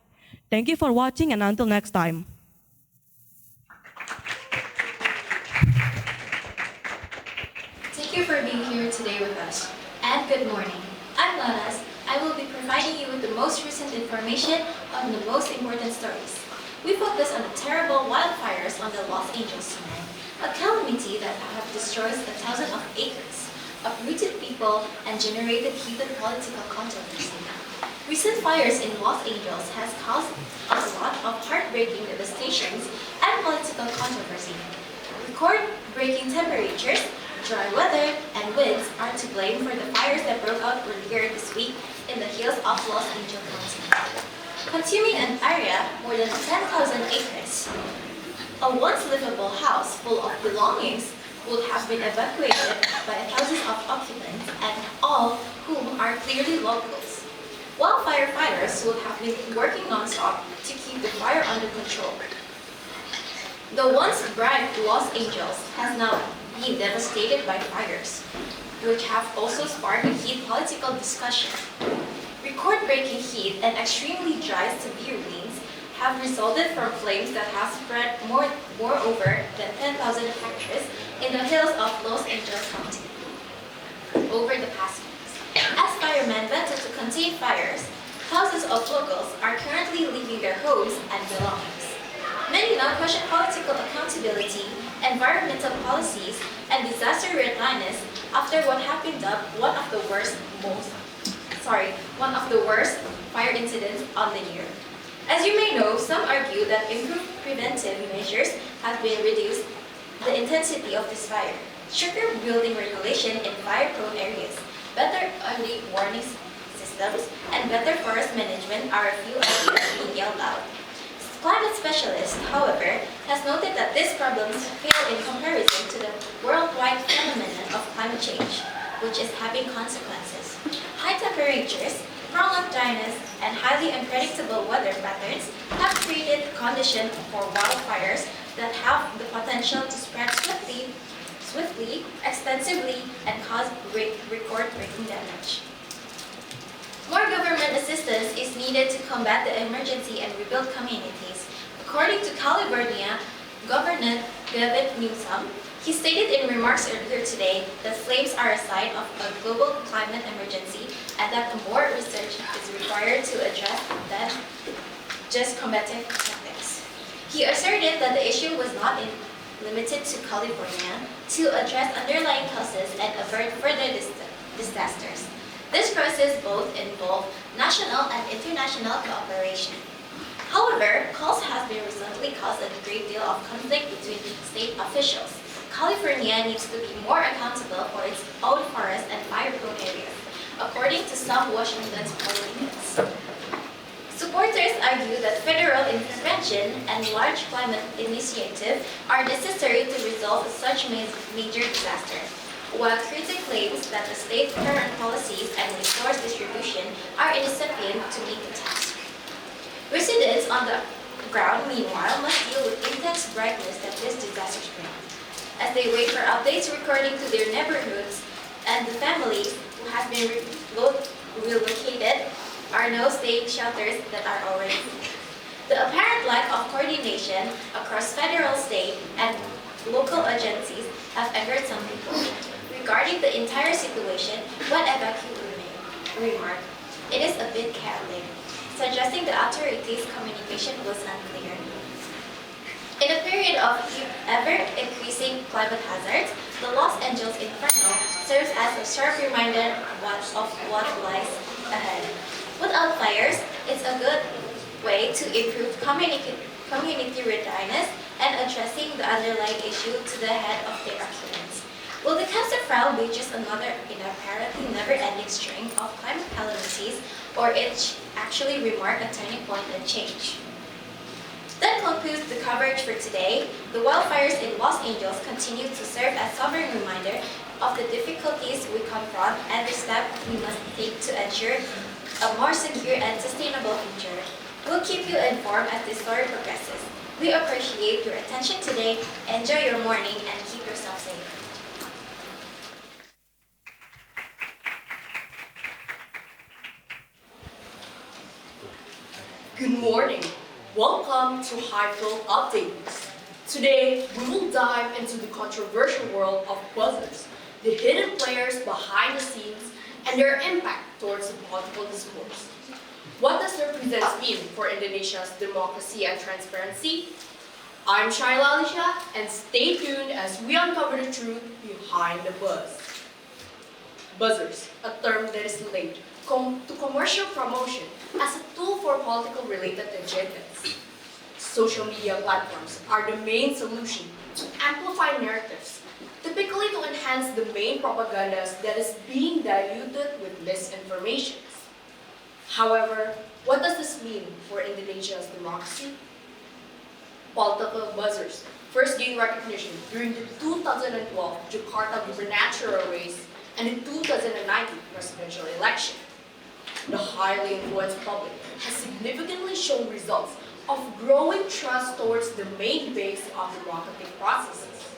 Thank you for watching and until next time. Thank you for being here today with us. And good morning. I'm Laras. I will be providing you with the most recent information on the most important stories. We focus on the terrible wildfires on the Los Angeles coast, a calamity that have destroyed thousands of acres, uprooted people, and generated heated political controversy. Recent fires in Los Angeles has caused a lot of heartbreaking devastations and political controversy. Record-breaking temperatures, dry weather, and winds are to blame for the fires that broke out earlier this week in the hills of Los Angeles County, consuming an area more than 10,000 acres. A once livable house full of belongings would have been evacuated by thousands of occupants, and all whom are clearly locals. While firefighters would have been working non-stop to keep the fire under control. The once bright Los Angeles has now been devastated by fires, which have also sparked a heated political discussion. Record-breaking heat and extremely dry, severe winds have resulted from flames that have spread moreover than 10,000 hectares in the hills of Los Angeles County over the past weeks. As firemen battle to contain fires, thousands of locals are currently leaving their homes and belongings. Many now question political accountability, environmental policies, and disaster readiness after what have been dubbed one of the worst fire incidents on the year. As you may know, some argue that improved preventive measures have been reduced the intensity of this fire. Stricter building regulation in fire-prone areas, better early warning systems, and better forest management are a few ideas being yelled out. Climate specialist, however, has noted that these problems pale in comparison to the worldwide phenomenon of climate change, which is having consequences. High temperatures, prolonged dryness, and highly unpredictable weather patterns have created conditions for wildfires that have the potential to spread swiftly, extensively, and cause great record-breaking damage. More government assistance is needed to combat the emergency and rebuild communities. According to California Governor Gavin Newsom, he stated in remarks earlier today that flames are a sign of a global climate emergency and that more research is required to address than just combative tactics. He asserted that the issue was not limited to California to address underlying causes and avert further disasters. This process both involves national and international cooperation. However, calls have been recently caused a great deal of conflict between state officials. California needs to be more accountable for its own forests and fire-prone areas, according to some Washington's politicians. Supporters argue that federal intervention and large climate initiatives are necessary to resolve such major disaster, while critics claim that the state's current policies and resource distribution are insufficient to meet the task. Residents on the ground, meanwhile, must deal with intense brightness that this disaster brings, as they wait for updates regarding to their neighborhoods, and the families who have been relocated are now staying shelters that are already full. The apparent lack of coordination across federal, state, and local agencies have angered some people. Regarding the entire situation, one evacuee remarked, "It is a bit chaotic," suggesting the authorities' communication was unclear. In a period of ever-increasing climate hazards, the Los Angeles Inferno serves as a sharp reminder of what lies ahead. Without fires, it's a good way to improve community readiness and addressing the underlying issue to the head of their occupants. Will the cancer file be just another in a apparently never-ending string of climate calamities, or it actually remark a turning point and change? That concludes the coverage for today. The wildfires in Los Angeles continue to serve as a sobering reminder of the difficulties we confront and the steps we must take to ensure a more secure and sustainable future. We'll keep you informed as this story progresses. We appreciate your attention today. Enjoy your morning and keep yourself safe. Good morning. Welcome to Highfield Update News. Today, we will dive into the controversial world of buzzers, the hidden players behind the scenes, and their impact towards the political discourse. What does their presence mean for Indonesia's democracy and transparency? I'm Shaila Alisha, and stay tuned as we uncover the truth behind the buzz. Buzzers, a term that is linked to commercial promotion as a tool for political-related agendas. Social media platforms are the main solution to amplify narratives, typically to enhance the main propagandas that is being diluted with misinformation. However, what does this mean for Indonesia's democracy? Political buzzers first gained recognition during the 2012 Jakarta gubernatorial race and the 2019 presidential election. The highly influenced public has significantly shown results of growing trust towards the main base of democratic processes.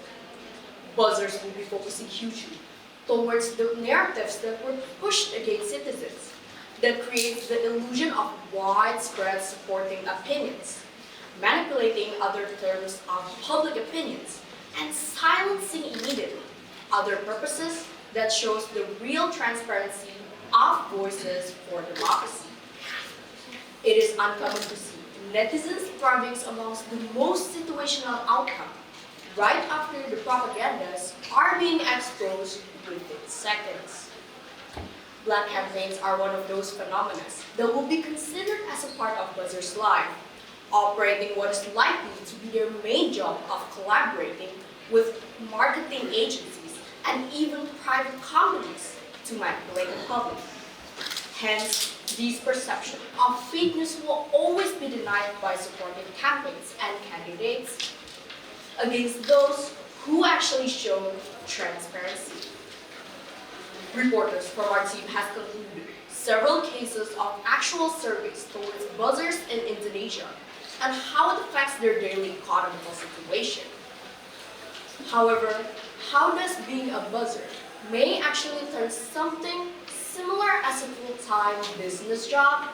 Buzzers will be focusing hugely towards the narratives that were pushed against citizens, that creates the illusion of widespread supporting opinions, manipulating other terms of public opinions, and silencing immediately other purposes that shows the real transparency of voices for democracy. It is uncommon to see netizens thriving amongst the most situational outcome, right after the propagandas are being exposed within seconds. Black campaigns are one of those phenomena that will be considered as a part of buzzers' life, operating what is likely to be their main job of collaborating with marketing agencies and even private companies to manipulate the public. Hence, these perceptions of fake news will always be denied by supporting campaigns and candidates against those who actually show transparency. Reporters from our team have concluded several cases of actual surveys towards buzzers in Indonesia and how it affects their daily economical situation. However, how does being a buzzer may actually turn something similar as a full-time business job?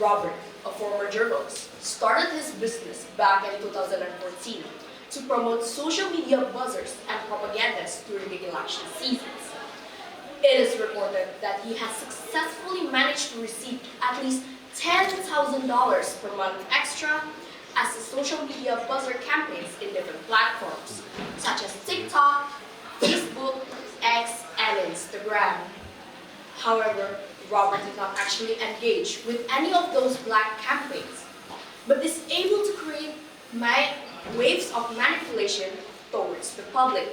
Robert, a former journalist, started his business back in 2014 to promote social media buzzers and propagandas during the election seasons. It is reported that he has successfully managed to receive at least $10,000 per month extra as the social media buzzer campaigns in different platforms, such as TikTok, Facebook, X, and Instagram. However, Robert did not actually engage with any of those black campaigns, but is able to create waves of manipulation towards the public.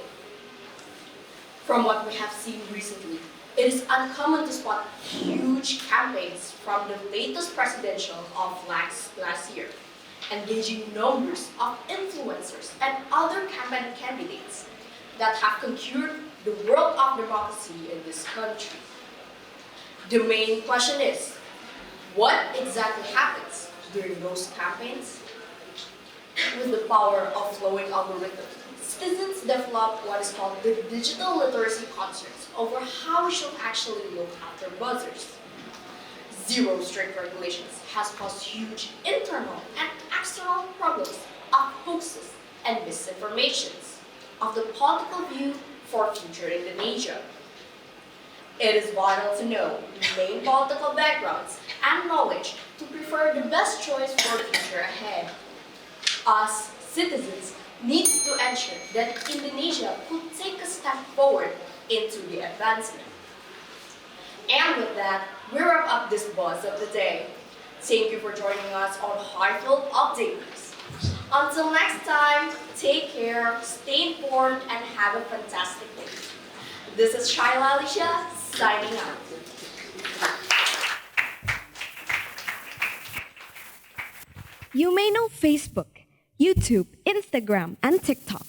From what we have seen recently, it is uncommon to spot huge campaigns from the latest presidential of last year, engaging numbers of influencers and other campaign candidates that have conquered the world of democracy in this country. The main question is, what exactly happens during those campaigns? With the power of flowing algorithms, citizens develop what is called the digital literacy concerns over how we should actually look after buzzers. Zero strict regulations has caused huge internal and external problems of hoaxes and misinformations of the political view for future Indonesia. It is vital to know the main political backgrounds and knowledge to prefer the best choice for the future ahead. Us, citizens, needs to ensure that Indonesia could take a step forward into the advancement. And with that, we wrap up this buzz of the day. Thank you for joining us on Highfield Update News. Until next time, take care, stay informed, and have a fantastic day. This is Shaila Alicia, signing out. You may know Facebook, YouTube, Instagram, and TikTok.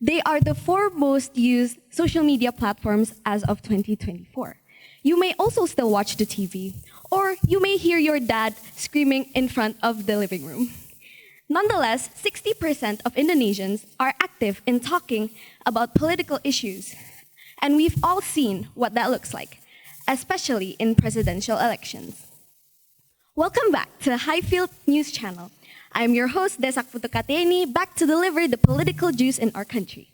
They are the four most used social media platforms as of 2024. You may also still watch the TV, or you may hear your dad screaming in front of the living room. Nonetheless, 60% of Indonesians are active in talking about political issues, and we've all seen what that looks like, especially in presidential elections. Welcome back to the Highfield News Channel. I'm your host, Desak Putukateni, back to deliver the political juice in our country.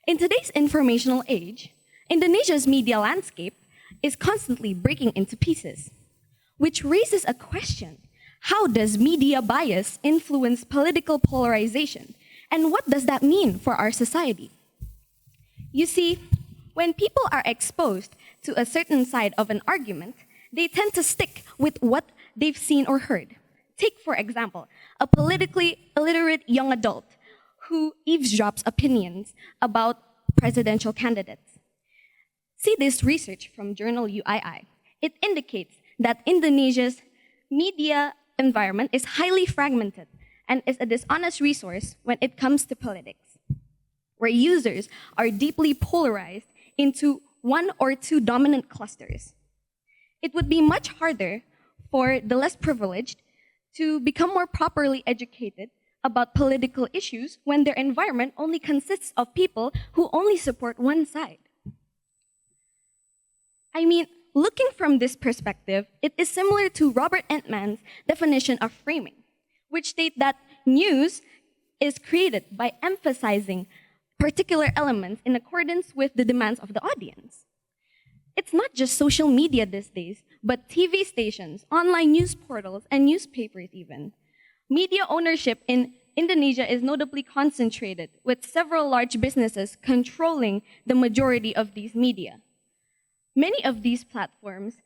In today's informational age, Indonesia's media landscape is constantly breaking into pieces, which raises a question. How does media bias influence political polarization? And what does that mean for our society? You see, when people are exposed to a certain side of an argument, they tend to stick with what they've seen or heard. Take, for example, a politically illiterate young adult who eavesdrops opinions about presidential candidates. See this research from journal UII. It indicates that Indonesia's media environment is highly fragmented and is a dishonest resource when it comes to politics, where users are deeply polarized into one or two dominant clusters. It would be much harder for the less privileged to become more properly educated about political issues when their environment only consists of people who only support one side. I mean, looking from this perspective, it is similar to Robert Entman's definition of framing, which states that news is created by emphasizing particular elements in accordance with the demands of the audience. It's not just social media these days, but TV stations, online news portals, and newspapers even. Media ownership in Indonesia is notably concentrated, with several large businesses controlling the majority of these media. Many of these platforms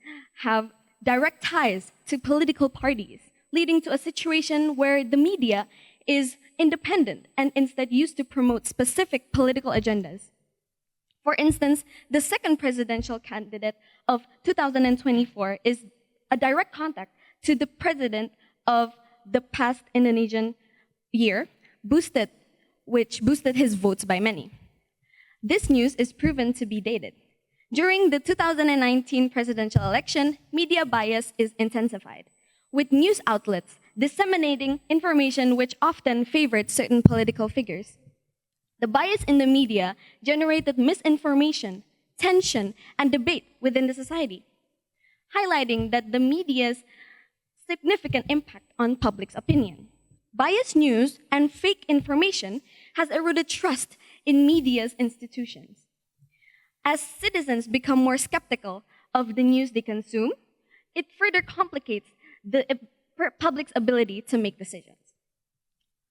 have direct ties to political parties, leading to a situation where the media is independent and instead used to promote specific political agendas. For instance, the second presidential candidate of 2024 is a direct contact to the president of the past Indonesian year, which boosted his votes by many. This news is proven to be dated. During the 2019 presidential election, media bias is intensified, with news outlets disseminating information which often favored certain political figures. The bias in the media generated misinformation, tension, and debate within the society, highlighting that the media's significant impact on public's opinion. Biased news and fake information has eroded trust in media's institutions. As citizens become more skeptical of the news they consume, it further complicates the public's ability to make decisions.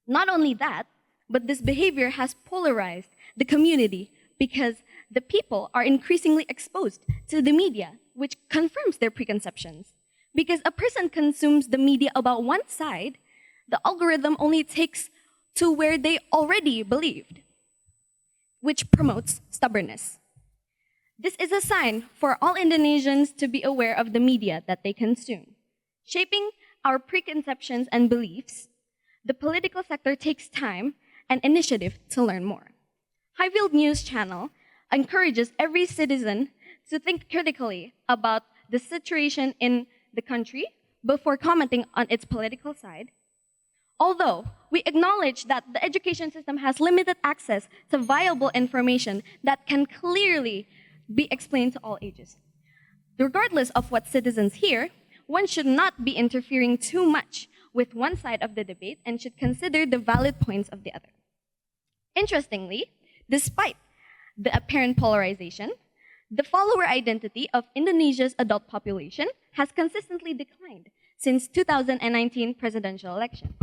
Not only that, but this behavior has polarized the community because the people are increasingly exposed to the media, which confirms their preconceptions. Because a person consumes the media about one side, the algorithm only takes to where they already believed, which promotes stubbornness. This is a sign for all Indonesians to be aware of the media that they consume. Shaping our preconceptions and beliefs, the political sector takes time and initiative to learn more. Highfield News Channel encourages every citizen to think critically about the situation in the country before commenting on its political side. Although we acknowledge that the education system has limited access to viable information that can clearly be explained to all ages. Regardless of what citizens hear, one should not be interfering too much with one side of the debate and should consider the valid points of the other. Interestingly, despite the apparent polarization, the follower identity of Indonesia's adult population has consistently declined since 2019 presidential election.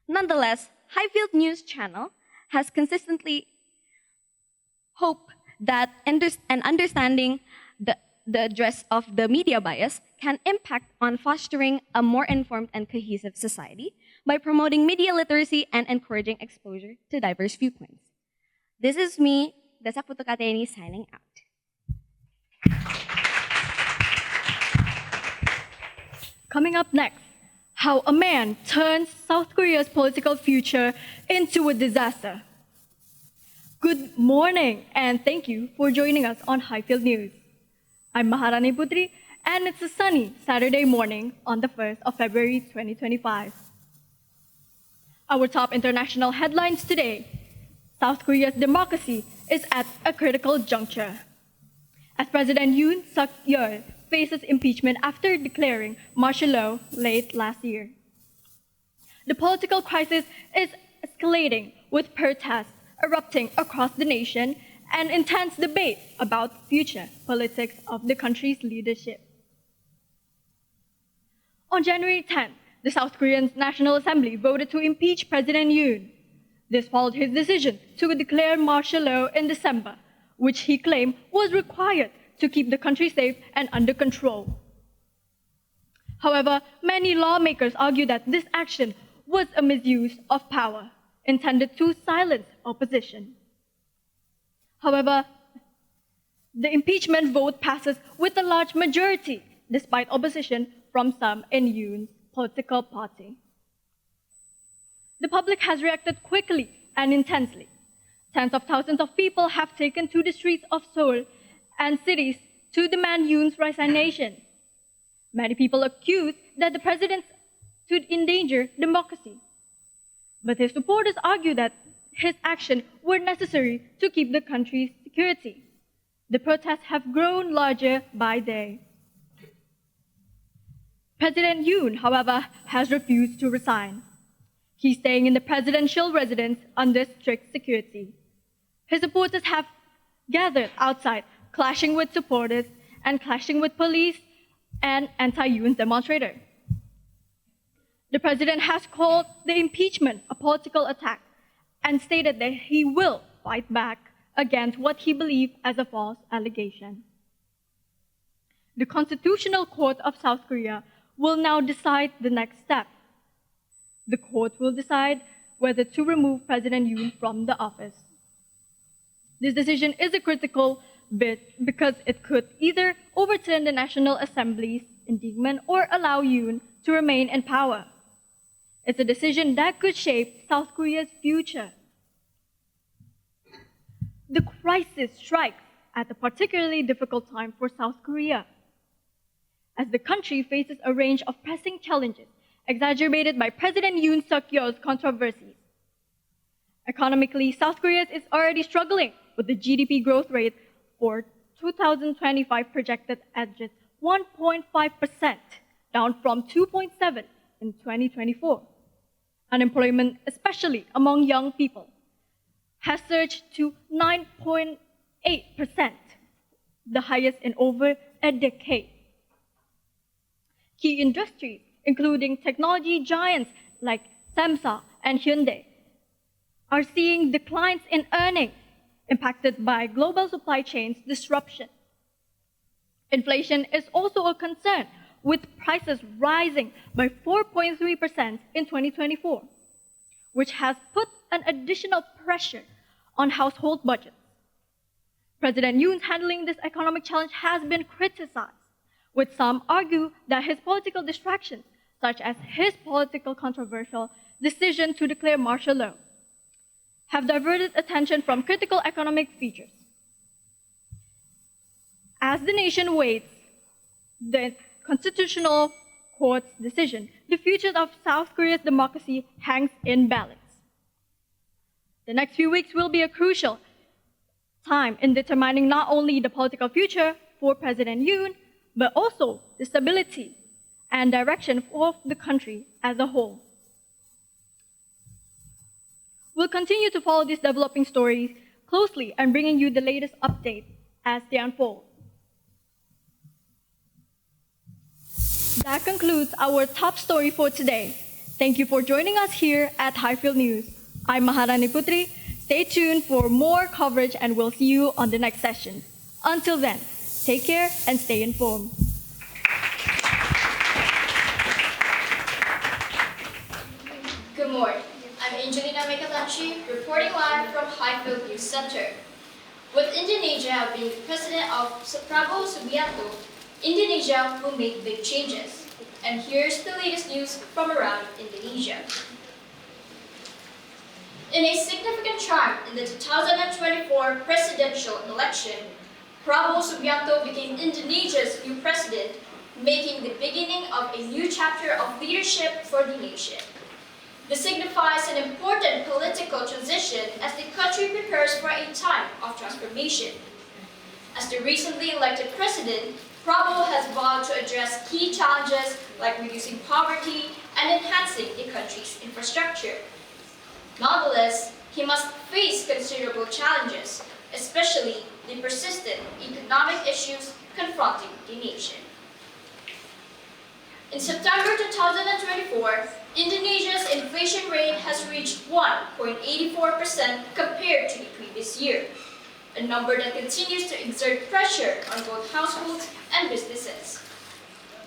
Nonetheless, Highfield News Channel has consistently hoped that understanding the address of the media bias can impact on fostering a more informed and cohesive society by promoting media literacy and encouraging exposure to diverse viewpoints. This is me, Desak Putukateni, signing out. Coming up next, how a man turns South Korea's political future into a disaster. Good morning, and thank you for joining us on Highfield News. I'm Maharani Putri, and it's a sunny Saturday morning on the 1st of February 2025. Our top international headlines today: South Korea's democracy is at a critical juncture, as President Yoon Suk-yeol faces impeachment after declaring martial law late last year. the political crisis is escalating with protests erupting across the nation and intense debate about future politics of the country's leadership. On January 10th, the South Korean National Assembly voted to impeach President Yoon. This followed his decision to declare martial law in December, which he claimed was required to keep the country safe and under control. However, many lawmakers argue that this action was a misuse of power intended to silence opposition. However, the impeachment vote passes with a large majority, despite opposition from some in Yoon's political party. The public has reacted quickly and intensely. Tens of thousands of people have taken to the streets of Seoul and cities to demand Yoon's resignation. Many people accuse that the president could endanger democracy. But his supporters argue that his actions were necessary to keep the country's security. The protests have grown larger by day. President Yoon, however, has refused to resign. He's staying in the presidential residence under strict security. His supporters have gathered outside, clashing with supporters and clashing with police and anti-Yoon demonstrators. The president has called the impeachment a political attack and stated that he will fight back against what he believes as a false allegation. The Constitutional Court of South Korea will now decide the next step. The court will decide whether to remove President Yoon from the office. This decision is a critical bit because it could either overturn the National Assembly's indictment or allow Yoon to remain in power. It's a decision that could shape South Korea's future. The crisis strikes at a particularly difficult time for South Korea, as the country faces a range of pressing challenges exacerbated by President Yoon Suk-yeol's controversies. Economically, South Korea is already struggling with the GDP growth rate for 2025 projected at just 1.5%, down from 2.7% in 2024. Unemployment, especially among young people, has surged to 9.8%, the highest in over a decade. Key industries, including technology giants like Samsung and Hyundai, are seeing declines in earnings impacted by global supply chains disruption. Inflation is also a concern, with prices rising by 4.3% in 2024, which has put an additional pressure on household budgets. President Yoon's handling this economic challenge has been criticized, with some argue that his political distractions, such as his political controversial decision to declare martial law, have diverted attention from critical economic features. As the nation waits the Constitutional Court's decision, the future of South Korea's democracy hangs in balance. The next few weeks will be a crucial time in determining not only the political future for President Yoon, but also the stability and direction of the country as a whole. We'll continue to follow these developing stories closely and bringing you the latest updates as they unfold. That concludes our top story for today. Thank you for joining us here at Highfield News. I'm Maharani Putri. Stay tuned for more coverage and we'll see you on the next session. Until then, take care and stay informed. Good morning. I'm Angelina Mekatanchi, reporting live from Highfield News Center. With Indonesia being the president of Prabowo Subianto, Indonesia will make big changes. And here's the latest news from around Indonesia. In a significant triumph in the 2024 presidential election, Prabowo Subianto became Indonesia's new president, making the beginning of a new chapter of leadership for the nation. This signifies an important political transition as the country prepares for a time of transformation. As the recently elected president, Prabowo has vowed to address key challenges like reducing poverty and enhancing the country's infrastructure. Nonetheless, he must face considerable challenges, especially the persistent economic issues confronting the nation. In September 2024, Indonesia's inflation rate has reached 1.84% compared to the previous year, a number that continues to exert pressure on both households and businesses.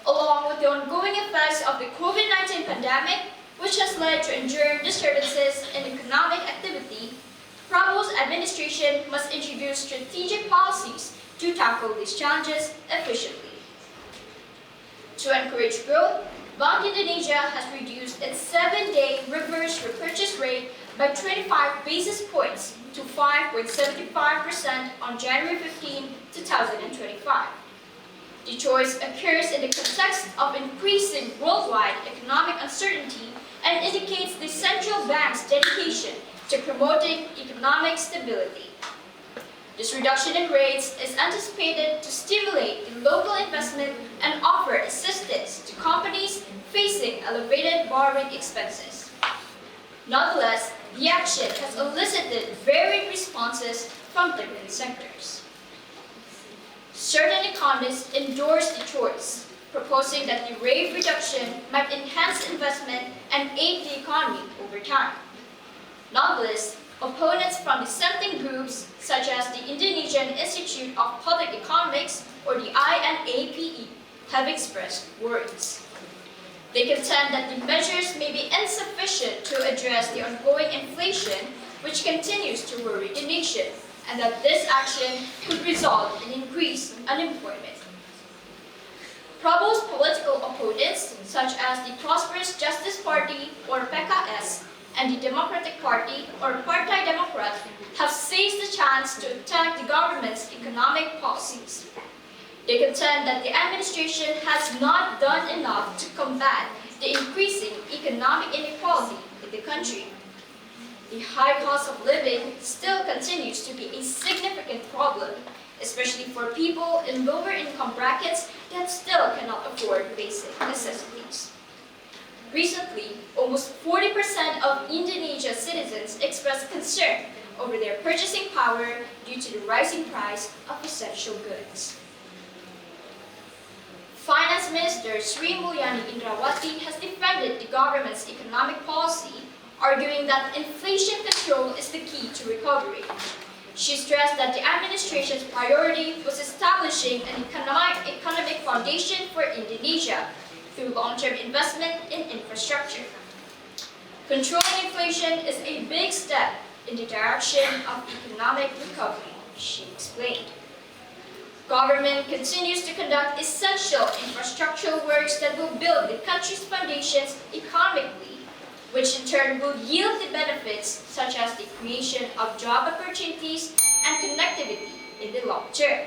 Along with the ongoing effects of the COVID-19 pandemic, which has led to enduring disturbances in economic activity, Prabowo's administration must introduce strategic policies to tackle these challenges efficiently. To encourage growth, Bank Indonesia has reduced its 7-day reverse repurchase rate by 25 basis points to 5.75% on January 15, 2025. The choice occurs in the context of increasing worldwide economic uncertainty and indicates the central bank's dedication to promoting economic stability. This reduction in rates is anticipated to stimulate the local investment and offer assistance to companies facing elevated borrowing expenses. Nonetheless, the action has elicited varied responses from different sectors. Certain economists endorsed the choice, proposing that the rate reduction might enhance investment and aid the economy over time. Nonetheless, opponents from dissenting groups such as the Indonesian Institute of Public Economics or the INAPE have expressed worries. They contend that the measures may be insufficient to address the ongoing inflation which continues to worry the nation, and that this action could result in increased unemployment. Prabowo's political opponents, such as the Prosperous Justice Party or PKS, and the Democratic Party or Partai Demokrat, have seized the chance to attack the government's economic policies. They contend that the administration has not done enough to combat the increasing economic inequality in the country. The high cost of living still continues to be a significant problem, especially for people in lower income brackets that still cannot afford basic necessities. Recently, almost 40% of Indonesia's citizens expressed concern over their purchasing power due to the rising price of essential goods. Finance Minister Sri Mulyani Indrawati has defended the government's economic policy, arguing that inflation control is the key to recovery. She stressed that the administration's priority was establishing an economic foundation for Indonesia through long-term investment in infrastructure. Controlling inflation is a big step in the direction of economic recovery, she explained. Government continues to conduct essential infrastructural works that will build the country's foundations economically, which in turn will yield the benefits such as the creation of job opportunities and connectivity in the long term.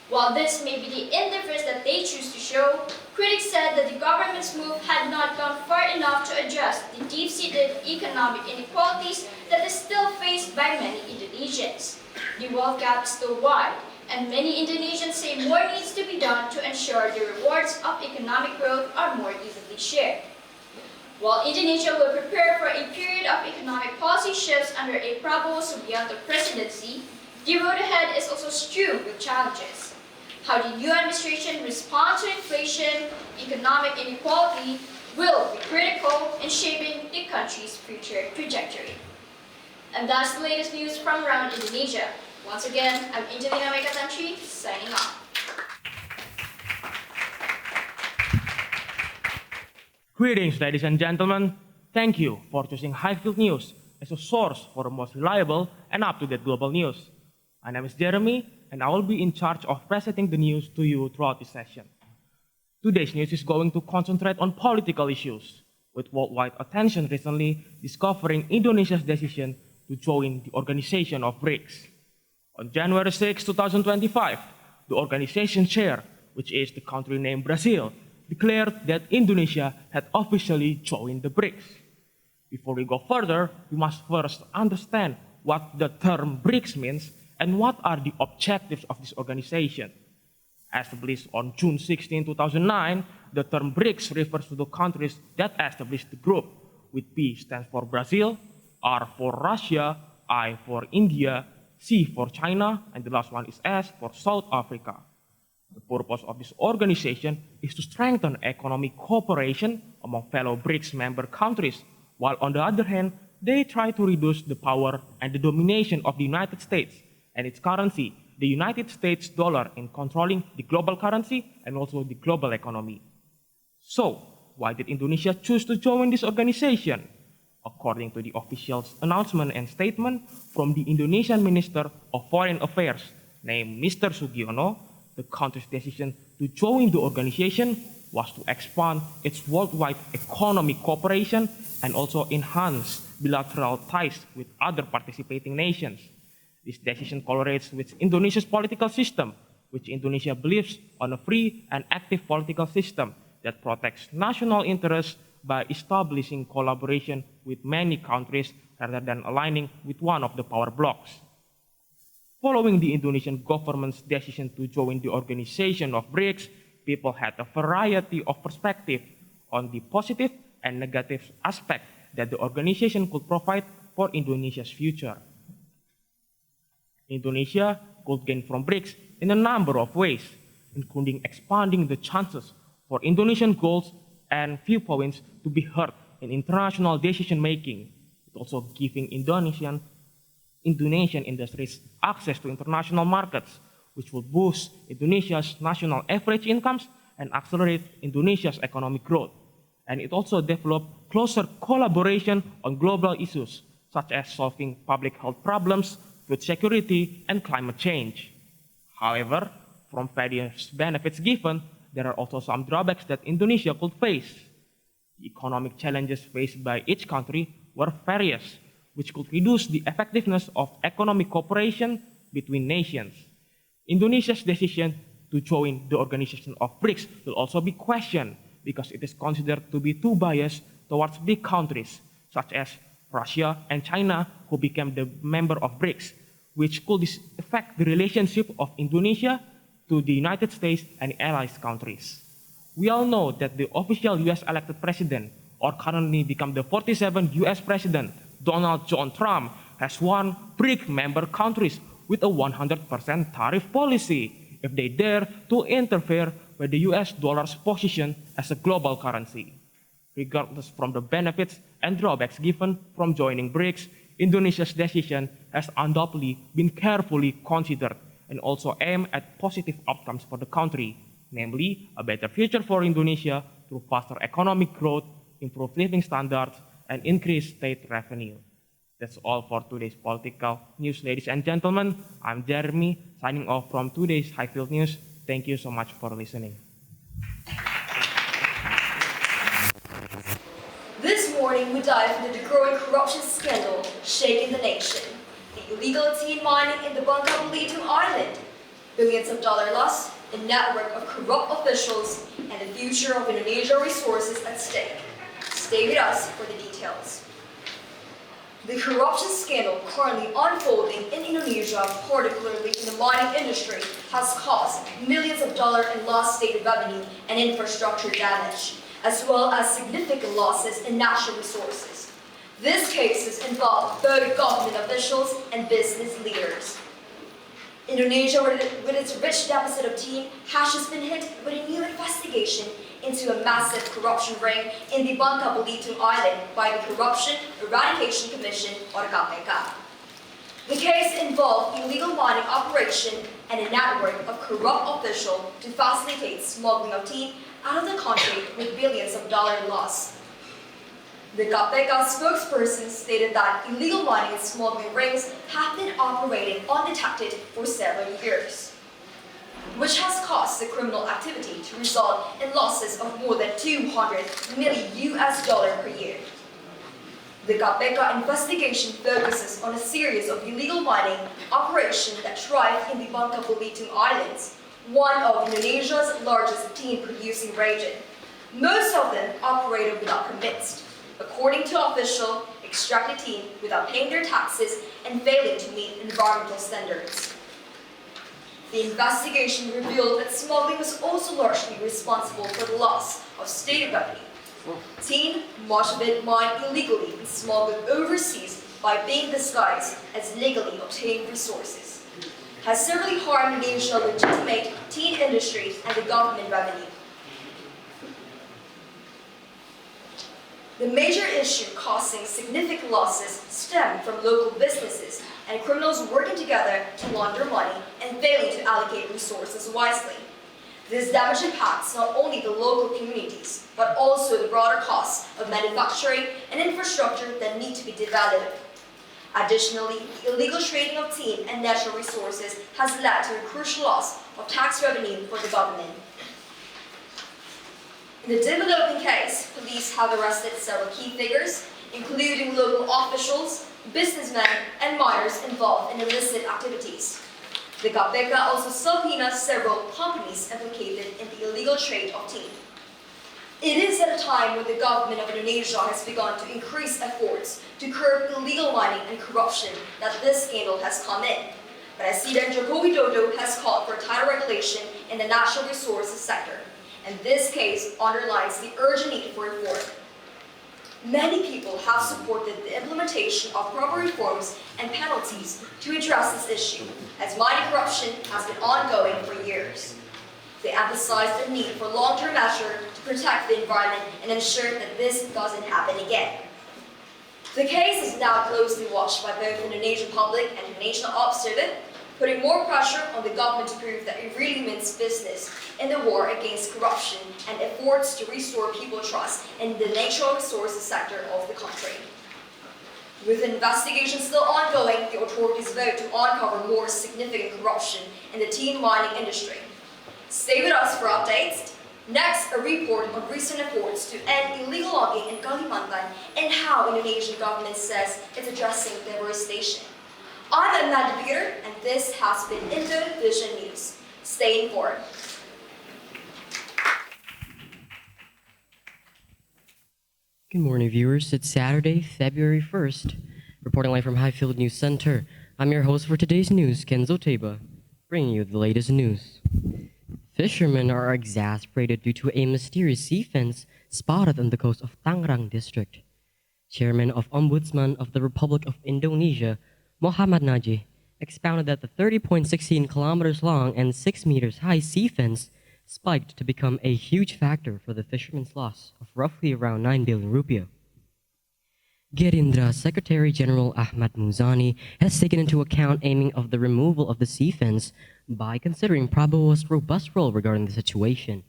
While this may be the indifference that they choose to show, critics said that the government's move had not gone far enough to address the deep-seated economic inequalities that is still faced by many Indonesians. The wealth gap is still wide, and many Indonesians say more needs to be done to ensure the rewards of economic growth are more evenly shared. While Indonesia will prepare for a period of economic policy shifts under a Prabowo Subianto presidency, the road ahead is also strewn with challenges. How the new administration responds to inflation, economic inequality will be critical in shaping the country's future trajectory. And that's the latest news from around Indonesia. Once again, I'm Angelina Mekatamshi, signing off. Greetings, ladies and gentlemen. Thank you for choosing Highfield News as a source for the most reliable and up-to-date global news. My name is Jeremy, and I will be in charge of presenting the news to you throughout this session. Today's news is going to concentrate on political issues, with worldwide attention recently discovering Indonesia's decision to join the organization of BRICS. On January 6, 2025, the organization chair, which is the country named Brazil, declared that Indonesia had officially joined the BRICS. Before we go further, we must first understand what the term BRICS means and what are the objectives of this organization. Established on June 16, 2009, the term BRICS refers to the countries that established the group, with B stands for Brazil, R for Russia, I for India, C for China, and the last one is S for South Africa. The purpose of this organization is to strengthen economic cooperation among fellow BRICS member countries, while on the other hand, they try to reduce the power and the domination of the United States and its currency, the United States dollar, in controlling the global currency and also the global economy. So, why did Indonesia choose to join this organization? According to the official announcement and statement from the Indonesian Minister of Foreign Affairs, named Mr. Sugiono, the country's decision to join the organization was to expand its worldwide economic cooperation and also enhance bilateral ties with other participating nations. This decision correlates with Indonesia's political system, which Indonesia believes on a free and active political system that protects national interests by establishing collaboration with many countries rather than aligning with one of the power blocs. Following the Indonesian government's decision to join the organization of BRICS, people had a variety of perspectives on the positive and negative aspects that the organization could provide for Indonesia's future. Indonesia could gain from BRICS in a number of ways, including expanding the chances for Indonesian goals and viewpoints to be heard in international decision-making. It also giving Indonesian industries access to international markets, which will boost Indonesia's national average incomes and accelerate Indonesia's economic growth. And it also developed closer collaboration on global issues, such as solving public health problems, food security, and climate change. However, from various benefits given, there are also some drawbacks that Indonesia could face. The economic challenges faced by each country were various, which could reduce the effectiveness of economic cooperation between nations. Indonesia's decision to join the organization of BRICS will also be questioned because it is considered to be too biased towards big countries, such as Russia and China, who became the member of BRICS, which could affect the relationship of Indonesia to the United States and allies countries. We all know that the official US elected president, or currently become the 47th US president, Donald John Trump, has won BRIC member countries with a 100% tariff policy if they dare to interfere with the US dollar's position as a global currency. Regardless from the benefits and drawbacks given from joining BRICS, Indonesia's decision has undoubtedly been carefully considered and also aim at positive outcomes for the country, namely a better future for Indonesia through faster economic growth, improved living standards, and increased state revenue. That's all for today's political news, ladies and gentlemen. I'm Jeremy, signing off from today's Highfield News. Thank you so much for listening. This morning, we dive into the growing corruption scandal shaking the nation. The illegal tin mining in the Bangka Belitung Island, billions of dollar loss, a network of corrupt officials, and the future of Indonesian resources at stake. Stay with us for the details. The corruption scandal currently unfolding in Indonesia, particularly in the mining industry, has caused millions of dollars in lost state revenue and infrastructure damage, as well as significant losses in natural resources. These cases involve both government officials and business leaders. Indonesia, with its rich deposit of tin, has just been hit with a new investigation into a massive corruption ring in the Bangka Belitung Island by the Corruption Eradication Commission, or KPK. The case involved illegal mining operation and a network of corrupt officials to facilitate smuggling of tin out of the country with billions of dollars loss. The KPK spokesperson stated that illegal mining and smuggling rings have been operating undetected for several years, which has caused the criminal activity to result in losses of more than $200 million per year. The KPK investigation focuses on a series of illegal mining operations that thrive in the Bangka Belitung Islands, one of Indonesia's largest tin-producing region. Most of them operated without permits, according to officials, extracted tin without paying their taxes and failing to meet environmental standards. The investigation revealed that smuggling was also largely responsible for the loss of state revenue. Tin, much of it mined illegally and smuggled overseas by being disguised as legally obtained resources, has severely harmed Indonesia's legitimate tin industry and the government revenue. The major issue causing significant losses stemmed from local businesses and criminals working together to launder money and failing to allocate resources wisely. This damage impacts not only the local communities, but also the broader costs of manufacturing and infrastructure that need to be developed. Additionally, the illegal trading of tin and natural resources has led to a crucial loss of tax revenue for the government. In the developing case, police have arrested several key figures, including local officials, businessmen, and minors involved in illicit activities. The KPK also subpoenaed several companies implicated in the illegal trade of tin. It is at a time when the government of Indonesia has begun to increase efforts to curb illegal mining and corruption that this scandal has come in. President Joko Widodo has called for tighter regulation in the natural resources sector, and this case underlines the urgent need for reform. Many people have supported the implementation of proper reforms and penalties to address this issue, as mining corruption has been ongoing for years. They emphasize the need for long-term measures to protect the environment and ensure that this doesn't happen again. The case is now closely watched by both the Indonesian public and international observers, putting more pressure on the government to prove that it really means business in the war against corruption and efforts to restore people's trust in the natural resources sector of the country. With the investigation still ongoing, the authorities vote to uncover more significant corruption in the tin mining industry. Stay with us for updates. Next, a report on recent efforts to end illegal logging in Kalimantan and how Indonesian government says it's addressing deforestation. I'm Amanda Peter, and this has been Indovision News. Stay informed. Good morning, viewers. It's Saturday, February 1st. Reporting live from Highfield News Center. I'm your host for today's news, Kenzo Teba, bringing you the latest news. Fishermen are exasperated due to a mysterious sea fence spotted on the coast of Tangerang district. Chairman of Ombudsman of the Republic of Indonesia, Muhammad Najih, expounded that the 30.16 kilometers long and 6 meters high sea fence spiked to become a huge factor for the fishermen's loss of roughly around 9 billion rupiah. Gerindra Secretary General Ahmad Muzani has taken into account aiming of the removal of the sea fence by considering Prabowo's robust role regarding the situation.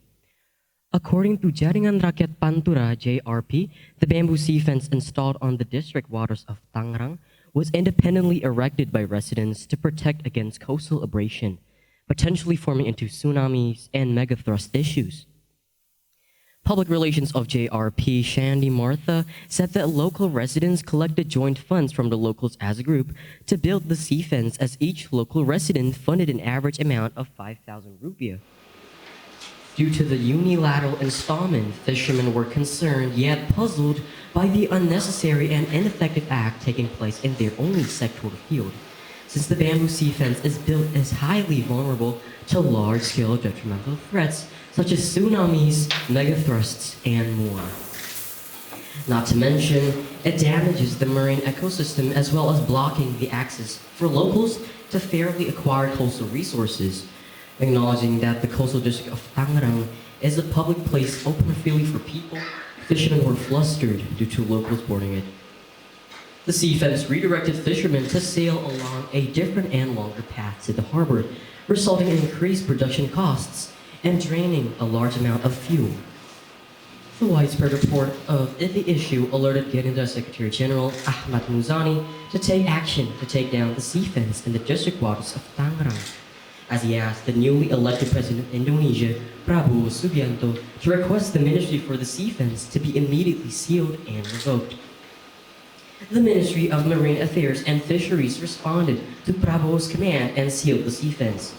According to Jaringan Rakyat Pantura JRP, the bamboo sea fence installed on the district waters of Tangerang was independently erected by residents to protect against coastal abrasion, potentially forming into tsunamis and megathrust issues. Public relations of JRP, Shandy Martha, said that local residents collected joint funds from the locals as a group to build the sea fence, as each local resident funded an average amount of 5,000 rupiah. Due to the unilateral installment, fishermen were concerned yet puzzled by the unnecessary and ineffective act taking place in their only sectoral field, since the bamboo sea fence is built as highly vulnerable to large-scale detrimental threats such as tsunamis, megathrusts, and more. Not to mention, it damages the marine ecosystem as well as blocking the access for locals to fairly acquire coastal resources. Acknowledging that the coastal district of Tangerang is a public place open freely for people, fishermen were flustered due to locals boarding it. The sea fence redirected fishermen to sail along a different and longer path to the harbor, resulting in increased production costs and draining a large amount of fuel. The widespread report of the issue alerted Gerindra Secretary General Ahmad Muzani to take action to take down the sea fence in the district waters of Tangerang, as he asked the newly elected President of Indonesia, Prabowo Subianto, to request the Ministry for the Sea Fence to be immediately sealed and revoked. The Ministry of Marine Affairs and Fisheries responded to Prabowo's command and sealed the sea fence.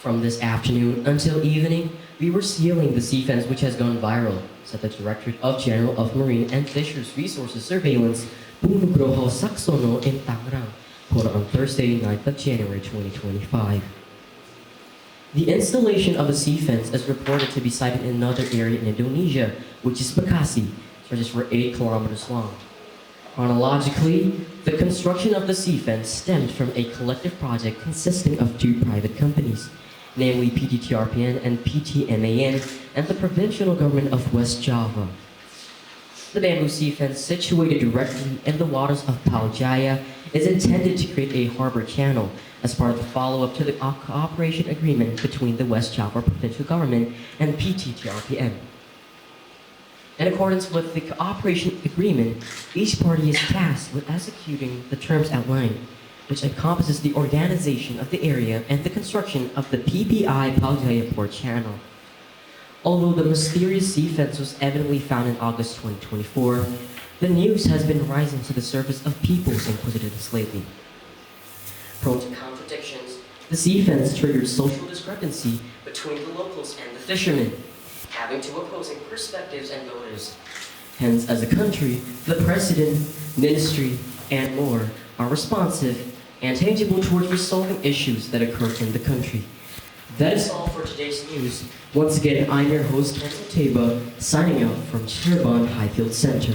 From this afternoon until evening, we were sealing the sea fence, which has gone viral, said the Directorate of General of Marine and Fisheries Resources Surveillance, Nugroho Saksono in Tangerang, on Thursday, 9th of January 2025. The installation of a sea fence is reported to be sited in another area in Indonesia, which is Bekasi, which is for 8 kilometers long. Chronologically, the construction of the sea fence stemmed from a collective project consisting of 2 private companies, namely PTTRPN and PTMAN, and the provincial government of West Java. The bamboo sea fence, situated directly in the waters of Tanujaya, is intended to create a harbor channel as part of the follow-up to the cooperation agreement between the West Java provincial government and PTTRPN. In accordance with the cooperation agreement, each party is tasked with executing the terms outlined, which encompasses the organization of the area and the construction of the PPI Paljaya Port Channel. Although the mysterious sea fence was evidently found in August 2024, the news has been rising to the surface of people's inquisitiveness lately. Prone to contradictions, the sea fence triggered social discrepancy between the locals and the fishermen, having two opposing perspectives and motives. Hence, as a country, the president, ministry, and more are responsive and tangible towards resolving issues that occur in the country. That is all for today's news. Once again, I'm your host, Teba, signing out from Cirebon Highfield Center.